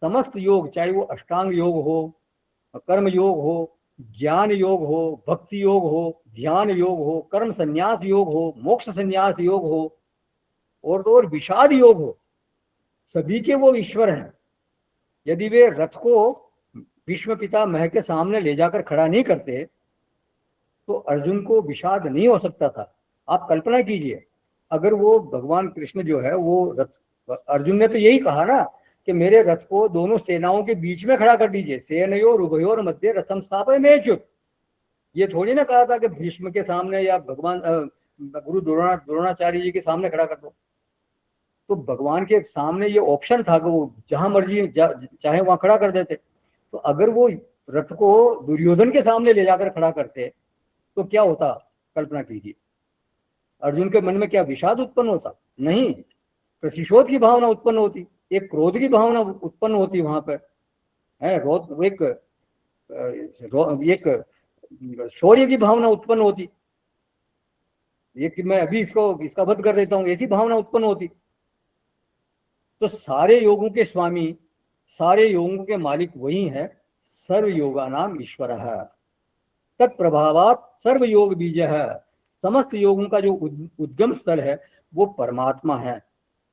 समस्त योग, चाहे वो अष्टांग योग हो, कर्म योग हो, ज्ञान योग हो, भक्ति योग हो, ध्यान योग हो, कर्म संन्यास योग हो, मोक्ष संन्यास योग हो, और विषाद योग हो, सभी के वो ईश्वर हैं। यदि वे रथ को भीष्म पितामह के सामने ले जाकर खड़ा नहीं करते तो अर्जुन को विषाद नहीं हो सकता था। आप कल्पना कीजिए, अगर वो भगवान कृष्ण जो है वो रथ, अर्जुन ने तो यही कहा ना कि मेरे रथ को दोनों सेनाओं के बीच में खड़ा कर दीजिए, सेनयोर उभयोर मध्य रथम स्थापयाम्यच्युत। ये थोड़ी ना कहा था कि भीष्म के सामने या भगवान गुरु द्रोणाचार्य जी के सामने खड़ा कर दो। तो भगवान के सामने ये ऑप्शन था कि वो जहां मर्जी चाहे वहां खड़ा कर देते। तो अगर वो रथ को दुर्योधन के सामने ले जाकर खड़ा करते तो क्या होता, कल्पना कीजिए। अर्जुन के मन में क्या विषाद उत्पन्न होता? नहीं, प्रतिशोध की भावना उत्पन्न होती, एक क्रोध की भावना उत्पन्न होती वहां पर है, एक शौर्य की भावना उत्पन्न होती, ये कि मैं अभी इसका वध कर देता हूं, ऐसी भावना उत्पन्न होती। तो सारे योगों के स्वामी, सारे योगों के मालिक वही है, सर्व योगा नाम ईश्वर है तत्प्रभावात सर्व योग बीज है। समस्त योगों का जो उद्गम स्थल है वो परमात्मा है,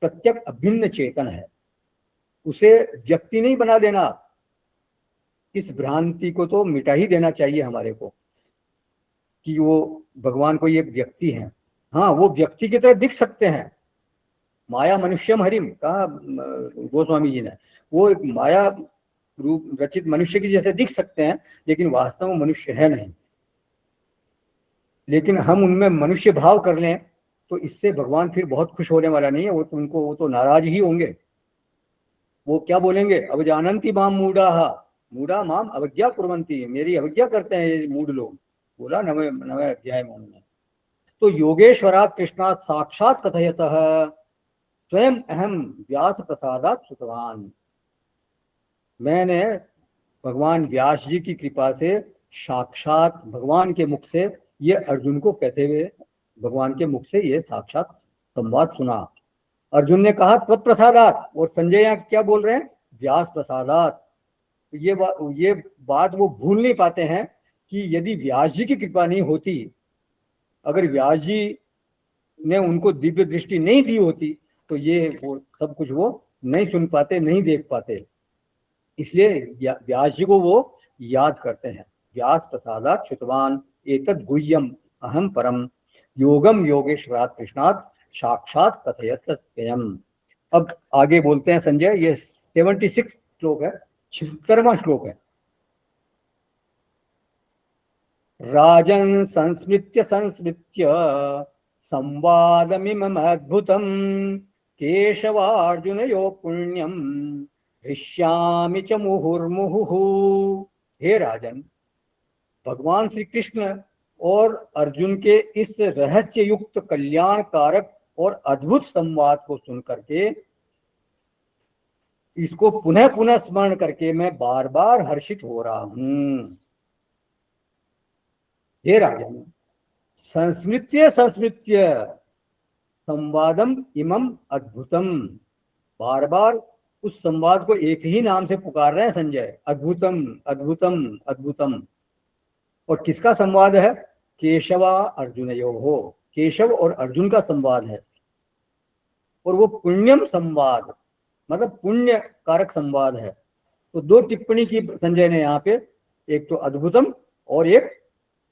प्रत्यक अभिन्न चेतन है। उसे व्यक्ति नहीं बना देना, इस भ्रांति को तो मिटा ही देना चाहिए हमारे को कि वो भगवान कोई एक व्यक्ति है। हाँ, वो व्यक्ति की तरह दिख सकते हैं, माया मनुष्यम हरिम कहा गोस्वामी जी ने, वो एक माया रूप रचित मनुष्य की जैसे दिख सकते हैं, लेकिन वास्तव में मनुष्य है नहीं। लेकिन हम उनमें मनुष्य भाव कर लें तो इससे भगवान फिर बहुत खुश होने वाला नहीं है, वो तो नाराज ही होंगे। वो क्या बोलेंगे, अब जानंती माम मूढ़ा माम अवज्ञा कुर्वन्ति, मेरी अवज्ञा करते हैं ये मूढ़ लोग, बोला नवे अध्याय में उन्होंने। तो योगेश्वरात् कृष्णात् साक्षात कथयतः स्वयं अहम व्यास प्रसादात् श्रुतवान। मैंने भगवान व्यास जी की कृपा से साक्षात भगवान के मुख से ये अर्जुन को कहते हुए भगवान के मुख से ये साक्षात संवाद सुना। अर्जुन ने कहा त्वत्प्रसादात, और संजय यहाँ क्या बोल रहे हैं, व्यास प्रसादात। ये बात वो भूल नहीं पाते हैं कि यदि व्यास जी की कृपा नहीं होती, अगर व्यास जी ने उनको दिव्य दृष्टि नहीं दी होती तो ये वो सब कुछ वो नहीं सुन पाते, नहीं देख पाते। इसलिए व्यास जी को वो याद करते हैं। व्यास प्रसादात् श्रुतवान एतद् गुह्यम अहम परम योगम योगेश्वरात् कृष्णात् साक्षात कथयत स्वयं। अब आगे बोलते हैं संजय, ये 76 श्लोक है, 76वां श्लोक है। राजन संस्मृत्य संवादमिमम् अद्भुतम् केशवार्जुनयोः पुण्यम् हृष्यामि च मुहुर्मुहुः। हे राजन, भगवान श्री कृष्ण और अर्जुन के इस रहस्य युक्त कल्याण कारक और अद्भुत संवाद को सुन करके, इसको पुनः पुनः स्मरण करके मैं बार बार हर्षित हो रहा हूं। हे राजन, संस्मृत्य संस्मृत्य संवादम इमम अद्भुतम। बार बार उस संवाद को एक ही नाम से पुकार रहे हैं संजय, अद्भुतम अद्भुतम अद्भुतम। और किसका संवाद है? केशवा अर्जुनयोः, केशव और अर्जुन का संवाद है। और वो पुण्यम संवाद, मतलब पुण्य कारक संवाद है। तो दो टिप्पणी की संजय ने यहाँ पे, एक तो अद्भुतम और एक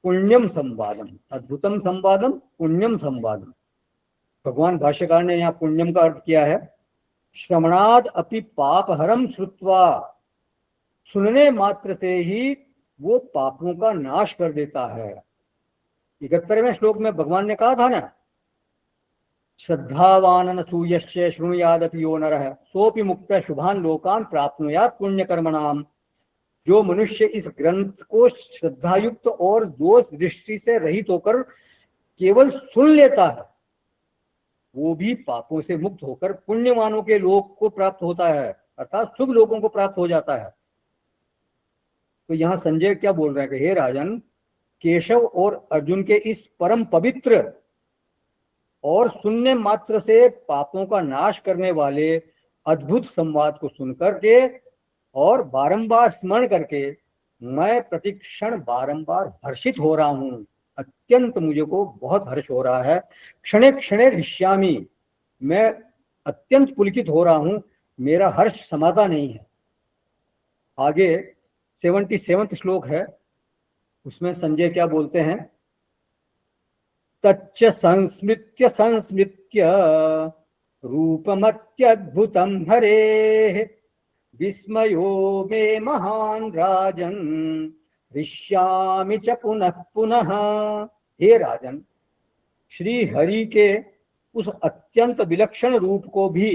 पुण्यम संवादम। अद्भुतम संवादम, पुण्यम संवादम। भगवान भाष्यकार ने यहाँ पुण्यम का अर्थ किया है श्रवणाद अपि पापहरम श्रुत्वा, सुनने मात्र से ही वो पापों का नाश कर देता है। 71वें श्लोक में भगवान ने कहा था ना, श्रद्धावान सूयश्च शृणुयादपि यो नरः सोपि मुक्त शुभान लोकान प्राप्नुयात् पुण्य कर्मणाम। जो मनुष्य इस ग्रंथ को श्रद्धायुक्त और दोष दृष्टि से रहित होकर केवल सुन लेता है, वो भी पापों से मुक्त होकर पुण्यवानों के लोक को प्राप्त होता है, अर्थात शुभ लोगों को प्राप्त हो जाता है। तो यहाँ संजय क्या बोल रहे हैं कि हे राजन, केशव और अर्जुन के इस परम पवित्र और सुनने मात्र से पापों का नाश करने वाले अद्भुत संवाद को सुनकर के और बारंबार स्मरण करके मैं प्रतिक्षण बारंबार हर्षित हो रहा हूँ। अत्यंत मुझे को बहुत हर्ष हो रहा है। क्षणे क्षणे हृष्यामि, मैं अत्यंत पुलकित हो रहा हूँ, मेरा हर्ष समाता नहीं है। आगे 77वां श्लोक है, उसमें संजय क्या बोलते हैं? तच्च संस्मृत्य संस्मृत्य रूपमत्यद्भुतं हरेः विस्मयो मे महान राजन हृष्यामि च पुनः पुनः। हे राजन, श्री हरि के उस अत्यंत विलक्षण रूप को भी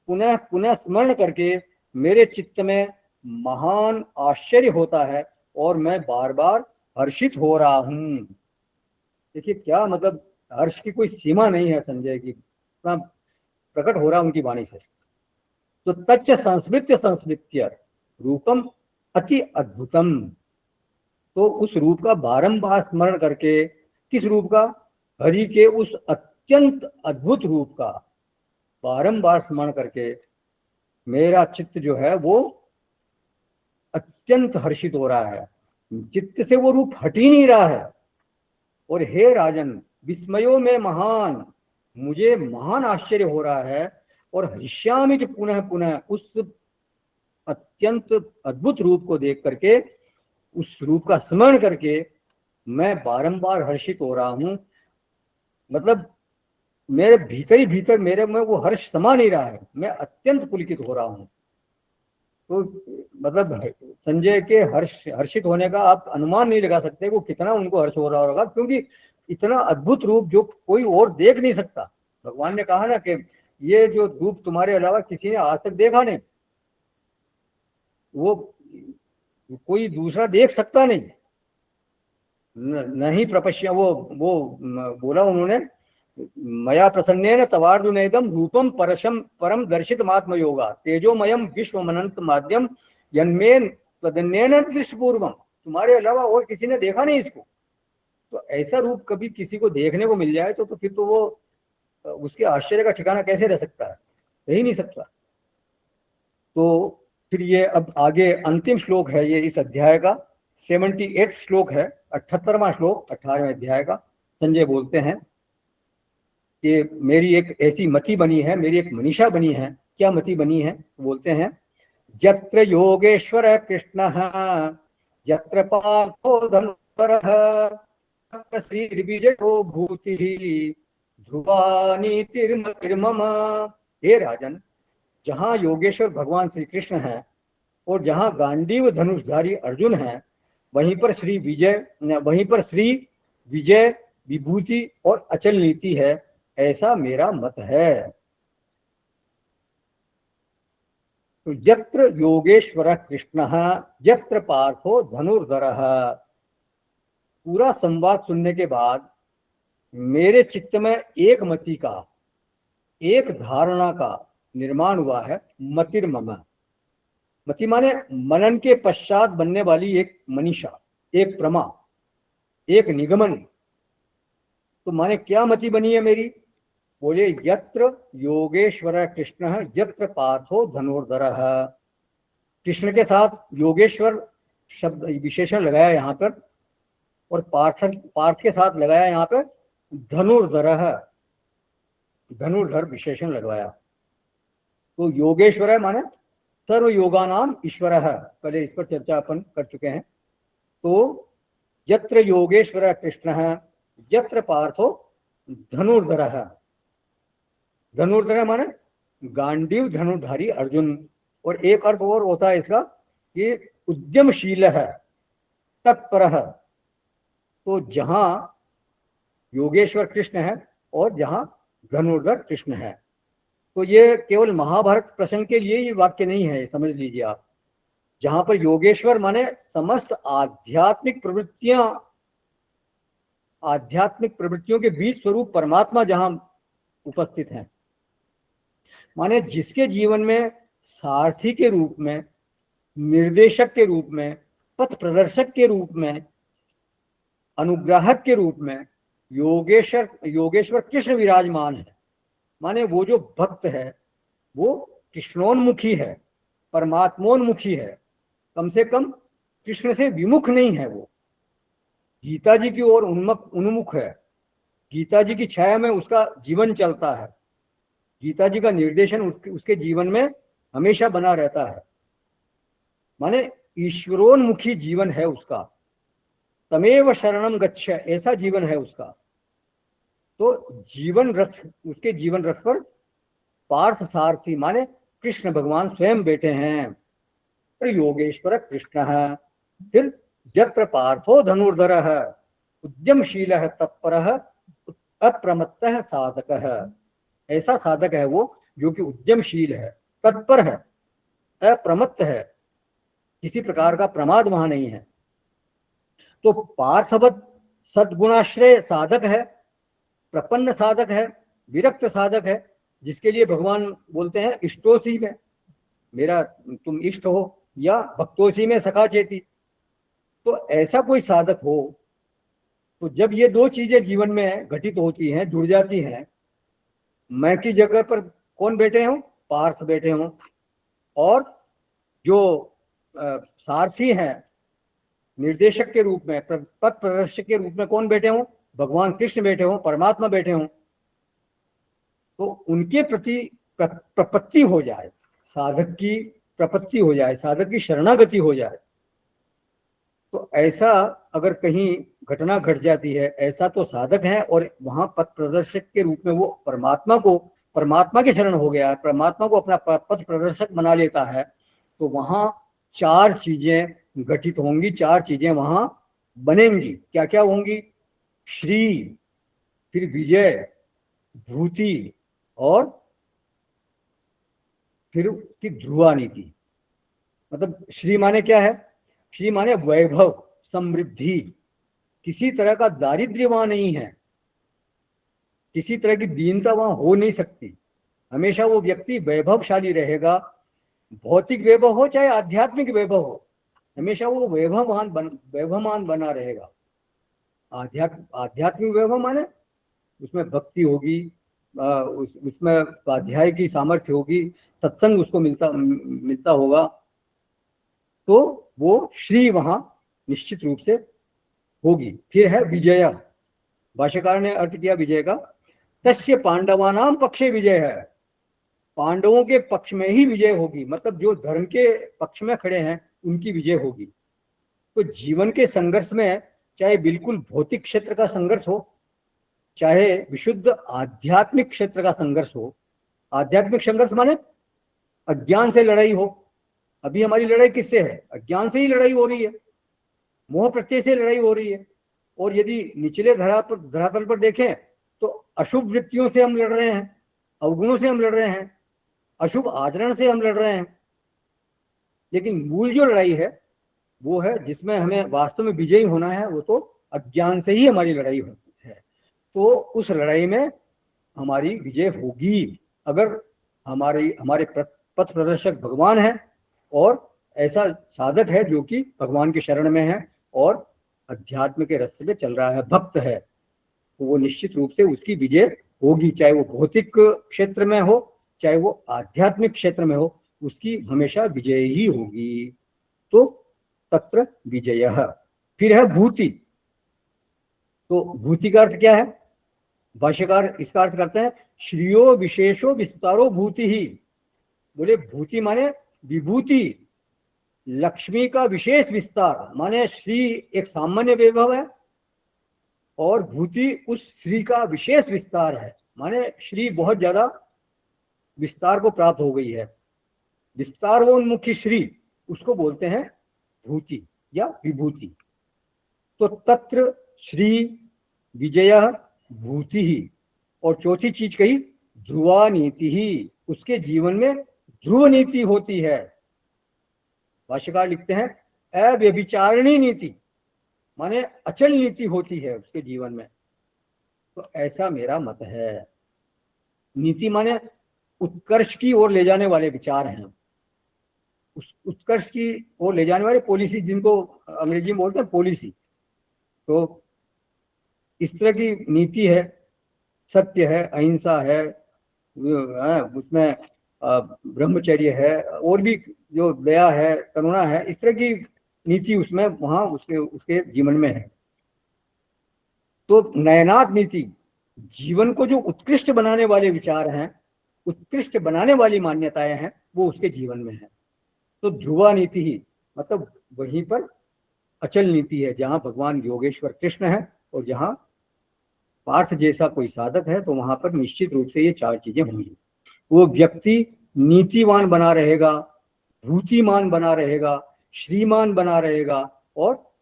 पुनः पुनः स्मरण करके मेरे चित्त में महान आश्चर्य होता है और मैं बार बार हर्षित हो रहा हूँ। देखिए क्या मतलब, हर्ष की कोई सीमा नहीं है संजय की, इतना प्रकट हो रहा उनकी वाणी से। तो तच्च संस्मृत्य संस्मृत्य रूपम अति अद्भुतम, तो उस रूप का बारंबार स्मरण करके, किस रूप का? हरि के उस अत्यंत अद्भुत रूप का बारंबार स्मरण करके मेरा चित्त जो है वो अत्यंत हर्षित हो रहा है, चित्त से वो रूप हट ही नहीं रहा है। और हे राजन, विस्मयों में महान, मुझे महान आश्चर्य हो रहा है और हृष्यामि च पुनः पुनः, उस अत्यंत अद्भुत रूप को देख करके, उस रूप का स्मरण करके मैं बारंबार हर्षित हो रहा हूँ। मतलब मेरे भीतर ही भीतर मेरे में वो हर्ष समा नहीं रहा है, मैं अत्यंत पुलकित हो रहा हूँ। तो मतलब संजय के हर्षित होने का आप अनुमान नहीं लगा सकते वो कितना उनको हर्ष हो रहा होगा, क्योंकि इतना अद्भुत रूप जो कोई और देख नहीं सकता। भगवान ने कहा ना कि ये जो रूप तुम्हारे अलावा किसी ने आज तक देखा नहीं, वो कोई दूसरा देख सकता नहीं। नहीं प्रपश्य, वो बोला उन्होंने, मया प्रसन्नेन तवार्जुनेदम रूपम परम दर्शितमात्म योगा तेजोमयम विश्वमनंत माध्यम यन्मेन तदन्येन दृष्टपूर्वम। तुम्हारे अलावा और किसी ने देखा नहीं इसको। तो ऐसा रूप कभी किसी को देखने को मिल जाए तो फिर तो वो उसके आश्चर्य का ठिकाना कैसे रह सकता है? रह ही नहीं सकता। तो फिर ये अब आगे अंतिम श्लोक है ये इस अध्याय का, 78 श्लोक है, 78वां श्लोक 18वें अध्याय का। संजय बोलते हैं कि मेरी एक ऐसी मति बनी है, मेरी एक मनीषा बनी है। क्या मति बनी है? बोलते हैं, यत्र योगेश्वर कृष्णः यत्र पार्थो धनुर्धरः तत्र श्रीर्विजयो भूतिः ध्रुवा नीतिर्मतिर्मम। हे राजन, जहाँ योगेश्वर भगवान श्री कृष्ण हैं और जहाँ गांडीव धनुषधारी अर्जुन हैं, वहीं पर श्री विजय विभूति और अचल नीति है, ऐसा मेरा मत है। तो यत्र योगेश्वर कृष्ण यत्र पार्थो धनुर्धरः। पूरा संवाद सुनने के बाद मेरे चित्त में एक मति का, एक धारणा का निर्माण हुआ है। मतिर्मम, मति माने मनन के पश्चात बनने वाली एक मनीषा, एक प्रमा, एक निगमन। तो माने क्या मति बनी है मेरी? बोले यत्र योगेश्वर कृष्ण यत्र पार्थो धनुर्धरः। कृष्ण के साथ योगेश्वर शब्द विशेषण लगाया यहाँ पर, और पार्थ के साथ लगाया यहाँ पर धनुर्धरः, धनुर्धर विशेषण लगवाया। तो योगेश्वर है माने सर्व योगानाम ईश्वरः, पहले इस पर चर्चा अपन कर चुके हैं। तो यत्र योगेश्वर कृष्ण यत्र पार्थो धनुर्धरः। धनुर्धर माने गांडीव धनुर्धारी अर्जुन। और एक अर्थ और होता है इसका कि उद्यमशील है, तत्पर है। तो जहां योगेश्वर कृष्ण है और जहां धनुर्धर कृष्ण है, तो ये केवल महाभारत प्रसंग के लिए ये वाक्य नहीं है, समझ लीजिए आप। जहां पर योगेश्वर माने समस्त आध्यात्मिक प्रवृत्तियों के बीच स्वरूप परमात्मा जहां उपस्थित है, माने जिसके जीवन में सारथी के रूप में, निर्देशक के रूप में, पथ प्रदर्शक के रूप में, अनुग्राहक के रूप में योगेश्वर कृष्ण विराजमान है। माने वो जो भक्त है वो कृष्णोन्मुखी है, परमात्मोन्मुखी है, कम से कम कृष्ण से विमुख नहीं है। वो गीता जी की ओर उन्मुख है, गीता जी की छाया में उसका जीवन चलता है, गीता जी का निर्देशन उसके जीवन में हमेशा बना रहता है। माने ईश्वरोन्मुखी जीवन है उसका, तमेव शरणम गच्छ, ऐसा जीवन है उसका। तो जीवन रथ, उसके जीवन रथ पर पार्थ सारथी माने कृष्ण भगवान स्वयं बैठे हैं। तो योगेश्वर कृष्ण है। फिर यत्र पार्थो धनुर्धरः उद्यमशील है, तत्पर अप्रमत्त साधक है। ऐसा साधक है वो जो कि उद्यमशील है, तत्पर है, अप्रमत्त है, किसी प्रकार का प्रमाद वहां नहीं है। तो पार्थवत सद्गुणाश्रय साधक है, प्रपन्न साधक है, विरक्त साधक है, जिसके लिए भगवान बोलते हैं इष्टोसी में मेरा तुम इष्ट हो, या भक्तोसी में सखा चेती। तो ऐसा कोई साधक हो, तो जब ये दो चीजें जीवन में घटित होती हैं, जुड़ जाती हैं, मैं की जगह पर कौन बैठे हों? पार्थ बैठे हों, और जो सारथी हैं निर्देशक के रूप में, पथ प्रदर्शक के रूप में कौन बैठे हों? भगवान कृष्ण बैठे हों, परमात्मा बैठे हों, तो उनके प्रति प्रपत्ति हो जाए, साधक की प्रपत्ति हो जाए, साधक की शरणागति हो जाए। तो ऐसा अगर कहीं घटना घट जाती है, ऐसा तो साधक है और वहां पथ प्रदर्शक के रूप में वो परमात्मा के शरण हो गया है, परमात्मा को अपना पथ प्रदर्शक बना लेता है, तो वहां चार चीजें घटित होंगी, चार चीजें वहां बनेंगी। क्या क्या होंगी? श्री, फिर विजय, भूति, और फिर उसकी ध्रुवा नीति। मतलब श्री माने क्या है? श्री माने वैभव, समृद्धि, किसी तरह का दारिद्र्य वहां नहीं है, किसी तरह की दीनता वहां हो नहीं सकती। हमेशा वो व्यक्ति वैभवशाली रहेगा, भौतिक वैभव हो चाहे आध्यात्मिक वैभव हो, हमेशा वो वैभवमान बना रहेगा। आध्यात्मिक वैभव माने उसमें भक्ति होगी, उसमें स्वाध्याय की सामर्थ्य होगी, सत्संग उसको मिलता होगा, तो वो श्री वहां निश्चित रूप से होगी। फिर है विजय, भाष्यकार ने अर्थ किया विजय का, तस्य पांडवानाम पक्षे विजय है, पांडवों के पक्ष में ही विजय होगी, मतलब जो धर्म के पक्ष में खड़े हैं उनकी विजय होगी। तो जीवन के संघर्ष में, चाहे बिल्कुल भौतिक क्षेत्र का संघर्ष हो, चाहे विशुद्ध आध्यात्मिक क्षेत्र का संघर्ष हो, आध्यात्मिक संघर्ष माने अज्ञान से लड़ाई हो। अभी हमारी लड़ाई किससे है? अज्ञान से ही लड़ाई हो रही है, मोह प्रत्यय से लड़ाई हो रही है। और यदि निचले धरातल पर देखें तो अशुभ वृत्तियों से हम लड़ रहे हैं, अवगुणों से हम लड़ रहे हैं, अशुभ आचरण से हम लड़ रहे हैं। लेकिन मूल जो लड़ाई है वो है जिसमें हमें वास्तव में विजयी होना है, वो तो अज्ञान से ही हमारी लड़ाई होती है। तो उस लड़ाई में हमारी विजय होगी अगर हमारे पथ प्रदर्शक भगवान है और ऐसा साधक है जो कि भगवान के शरण में है और अध्यात्म के रास्ते पे चल रहा है, भक्त है, तो वो निश्चित रूप से उसकी विजय होगी, चाहे वो भौतिक क्षेत्र में हो चाहे वो आध्यात्मिक क्षेत्र में हो, उसकी हमेशा विजय ही होगी। तो तत्र विजयः। फिर है भूति। तो भूति का अर्थ क्या है? भाष्यकार इसका अर्थ करते हैं श्रियो विशेषो विस्तारो भूति ही। बोले भूति माने विभूति, लक्ष्मी का विशेष विस्तार, माने श्री एक सामान्य वैभव है और भूति उस श्री का विशेष विस्तार है, माने श्री बहुत ज्यादा विस्तार को प्राप्त हो गई है। विस्तारोन्मुखी श्री उसको बोलते हैं भूति या विभूति। तो तत्र श्री विजय भूति ही। और चौथी चीज कही ध्रुवा नीति ही, उसके जीवन में ध्रुव नीति होती है। भाष्यकार लिखते हैं अव्यभिचारिणी नीति, माने अचल नीति होती है उसके जीवन में। तो ऐसा मेरा मत है। नीति माने उत्कर्ष की ओर ले जाने वाले विचार हैं, उस उत्कर्ष की ओर ले जाने वाले पॉलिसी, जिनको अंग्रेजी में बोलते हैं पॉलिसी। तो इस तरह की नीति है, सत्य है, अहिंसा है, उसमें ब्रह्मचर्य है और भी जो दया है, करुणा है, इस तरह की नीति उसमें वहां उसके जीवन में है। तो नयनात् नीति, जीवन को जो उत्कृष्ट बनाने वाले विचार हैं, उत्कृष्ट बनाने वाली मान्यताएं हैं, वो उसके जीवन में है। तो ध्रुवा नीति ही मतलब वहीं पर अचल नीति है, जहां भगवान योगेश्वर कृष्ण है और जहां पार्थ जैसा कोई साधक है, तो वहां पर निश्चित रूप से ये चार चीजें होंगी। वो व्यक्ति नीतिवान बना रहेगा, भूतिमान बना रहेगा, श्रीमान बना रहेगा और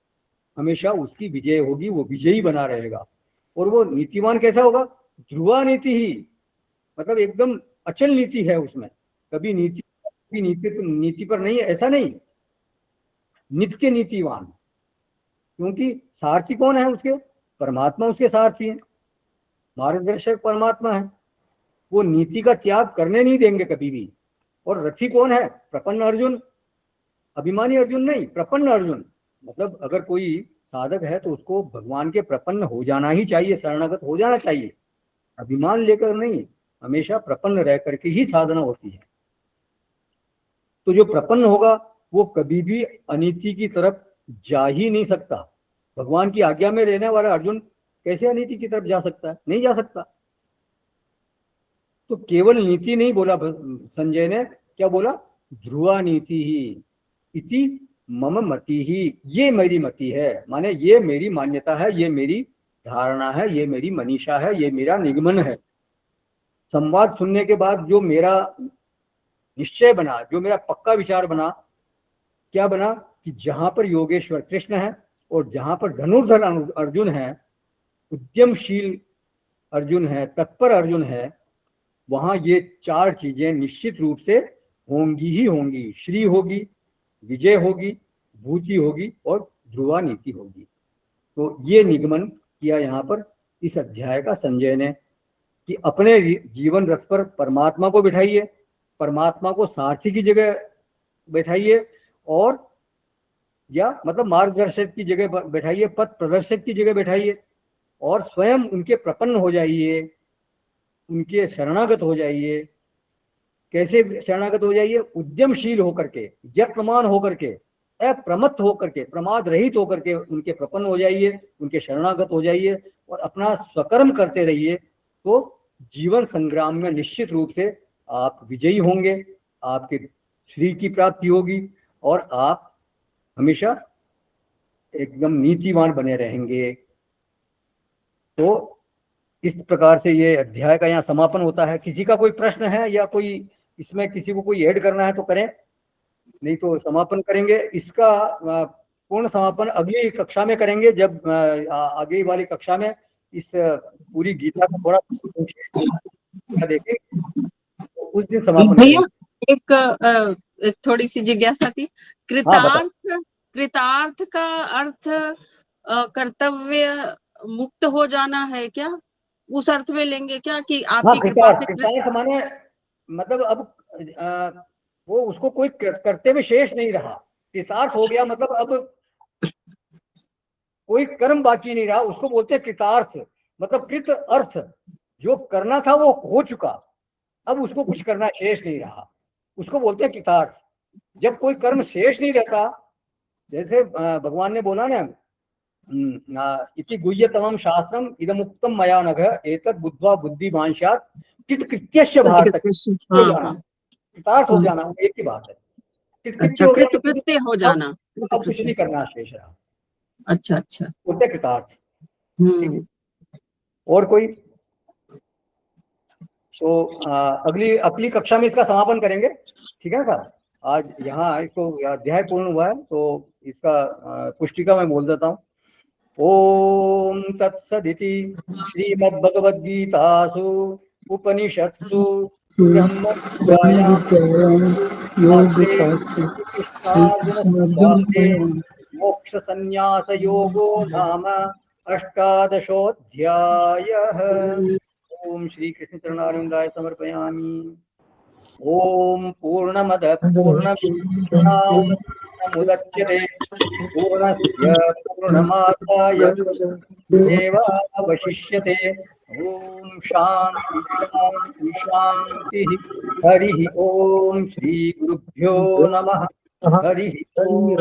हमेशा उसकी विजय होगी, वो विजयी बना रहेगा। और वो नीतिवान कैसा होगा? ध्रुवा नीति ही, मतलब एकदम अचल नीति है उसमें, कभी नीति पर नहीं है, ऐसा नहीं, नित्य नीतिवान। क्योंकि सारथी कौन है उसके? परमात्मा उसके सारथी है, मार्गदर्शक परमात्मा है, वो नीति का त्याग करने नहीं देंगे कभी भी। और रथी कौन है? प्रपन्न अर्जुन, अभिमानी अर्जुन नहीं, प्रपन्न अर्जुन। मतलब अगर कोई साधक है तो उसको भगवान के प्रपन्न हो जाना ही चाहिए, शरणागत हो जाना चाहिए, अभिमान लेकर नहीं, हमेशा प्रपन्न रह करके ही साधना होती है। तो जो प्रपन्न होगा वो कभी भी अनीति की तरफ जा ही नहीं सकता। भगवान की आज्ञा में रहने वाला अर्जुन कैसे अनीति की तरफ जा सकता है? नहीं जा सकता। तो केवल नीति नहीं बोला संजय ने, क्या बोला? ध्रुवा नीति ही इति मम मति ही, ये मेरी मति है, माने ये मेरी मान्यता है, ये मेरी धारणा है, ये मेरी मनीषा है, ये मेरा निगमन है। संवाद सुनने के बाद जो मेरा निश्चय बना, जो मेरा पक्का विचार बना, क्या बना कि जहां पर योगेश्वर कृष्ण है और जहां पर धनुर्धर अर्जुन है, उद्यमशील अर्जुन है, तत्पर अर्जुन है, वहां ये चार चीजें निश्चित रूप से होंगी ही होंगी। श्री होगी, विजय होगी, भूति होगी और ध्रुवा नीति होगी। तो ये निगमन किया यहाँ पर इस अध्याय का संजय ने कि अपने जीवन रथ पर परमात्मा को बिठाइए, परमात्मा को सारथी की जगह बैठाइए, और या मतलब मार्गदर्शक की जगह बैठाइए, पथ प्रदर्शक की जगह बैठाइए, और स्वयं उनके प्रपन्न हो जाइए, उनके शरणागत हो जाइए। कैसे शरणागत हो जाइए? उद्यमशील होकर के, यत्नमान होकर के, अप्रमत्त होकर के, प्रमाद रहित होकर के उनके प्रपन्न हो जाइए, उनके शरणागत हो जाइए और अपना स्वकर्म करते रहिए। तो जीवन संग्राम में निश्चित रूप से आप विजयी होंगे, आपके श्री की प्राप्ति होगी और आप हमेशा एकदम नीतिवान बने रहेंगे। तो इस प्रकार से ये अध्याय का यहाँ समापन होता है। किसी का कोई प्रश्न है या कोई इसमें किसी को कोई ऐड करना है तो करें, नहीं तो समापन करेंगे। इसका पूर्ण समापन अगली कक्षा में करेंगे, जब आगे वाली कक्षा में इस पूरी गीता को थोड़ा देखें, उस दिन समापन भैया एक थोड़ी सी जिज्ञासा थी। हाँ बताओ। कृतार्थ का अर्थ कर्तव्य मुक्त हो जाना है क्या? उस अर्थ में लेंगे क्या कि हाँ, आपकी कृपा कृतार्थ, से कृतार्थ माने मतलब अब वो उसको कोई करते में शेष नहीं रहा। कृतार्थ हो गया मतलब अब कोई कर्म बाकी नहीं रहा, उसको बोलते हैं कृतार्थ। मतलब कृत अर्थ, जो करना था वो हो चुका, अब उसको कुछ करना शेष नहीं रहा, उसको बोलते हैं कृतार्थ। जब कोई कर्म शेष नहीं रहता, जैसे भगवान ने बोला ना, इति गुह्यतमं शास्त्रम इदमुक्तम मया नघ एतद् बुद्ध्वा बुद्धिमांशात् कृतकृत्यस्य भारत। हो जाना, हाँ, कृतार्थ हो जाना, वो एक ही बात है। कृतकृत्य अच्छा, हो गया कृत मतलब कृत्य हो जाना, अब कुछ नहीं करना शेष रहा, अच्छा अच्छा। बोलते हैं कृतार्थ। ठीक है, और कोई? तो अगली अगली कक्षा में इसका समापन करेंगे, ठीक है ना साहब? आज यहाँ इसको अध्याय पूर्ण हुआ है, तो इसका पुष्टिका मैं बोल देता हूँ। ओम तत्सदिति श्रीमद्भगवद्गीतासु उपनिषत्सु ब्रह्मविद्यायां कृष्णार्जुन संवादे मोक्ष संन्यास योगो नाम अष्टादशोऽध्यायः। ओम श्री कृष्ण चरणारविन्दाय समर्पयामि। ओम पूर्णमदः पूर्णमिदं पूर्णमुदच्यते पूर्णस्य पूर्णमादाय पूर्णमेवावशिष्यते। ओम शांति शांति शांति। हरि ओम श्री गुरुभ्यो नमः। हरि ओम।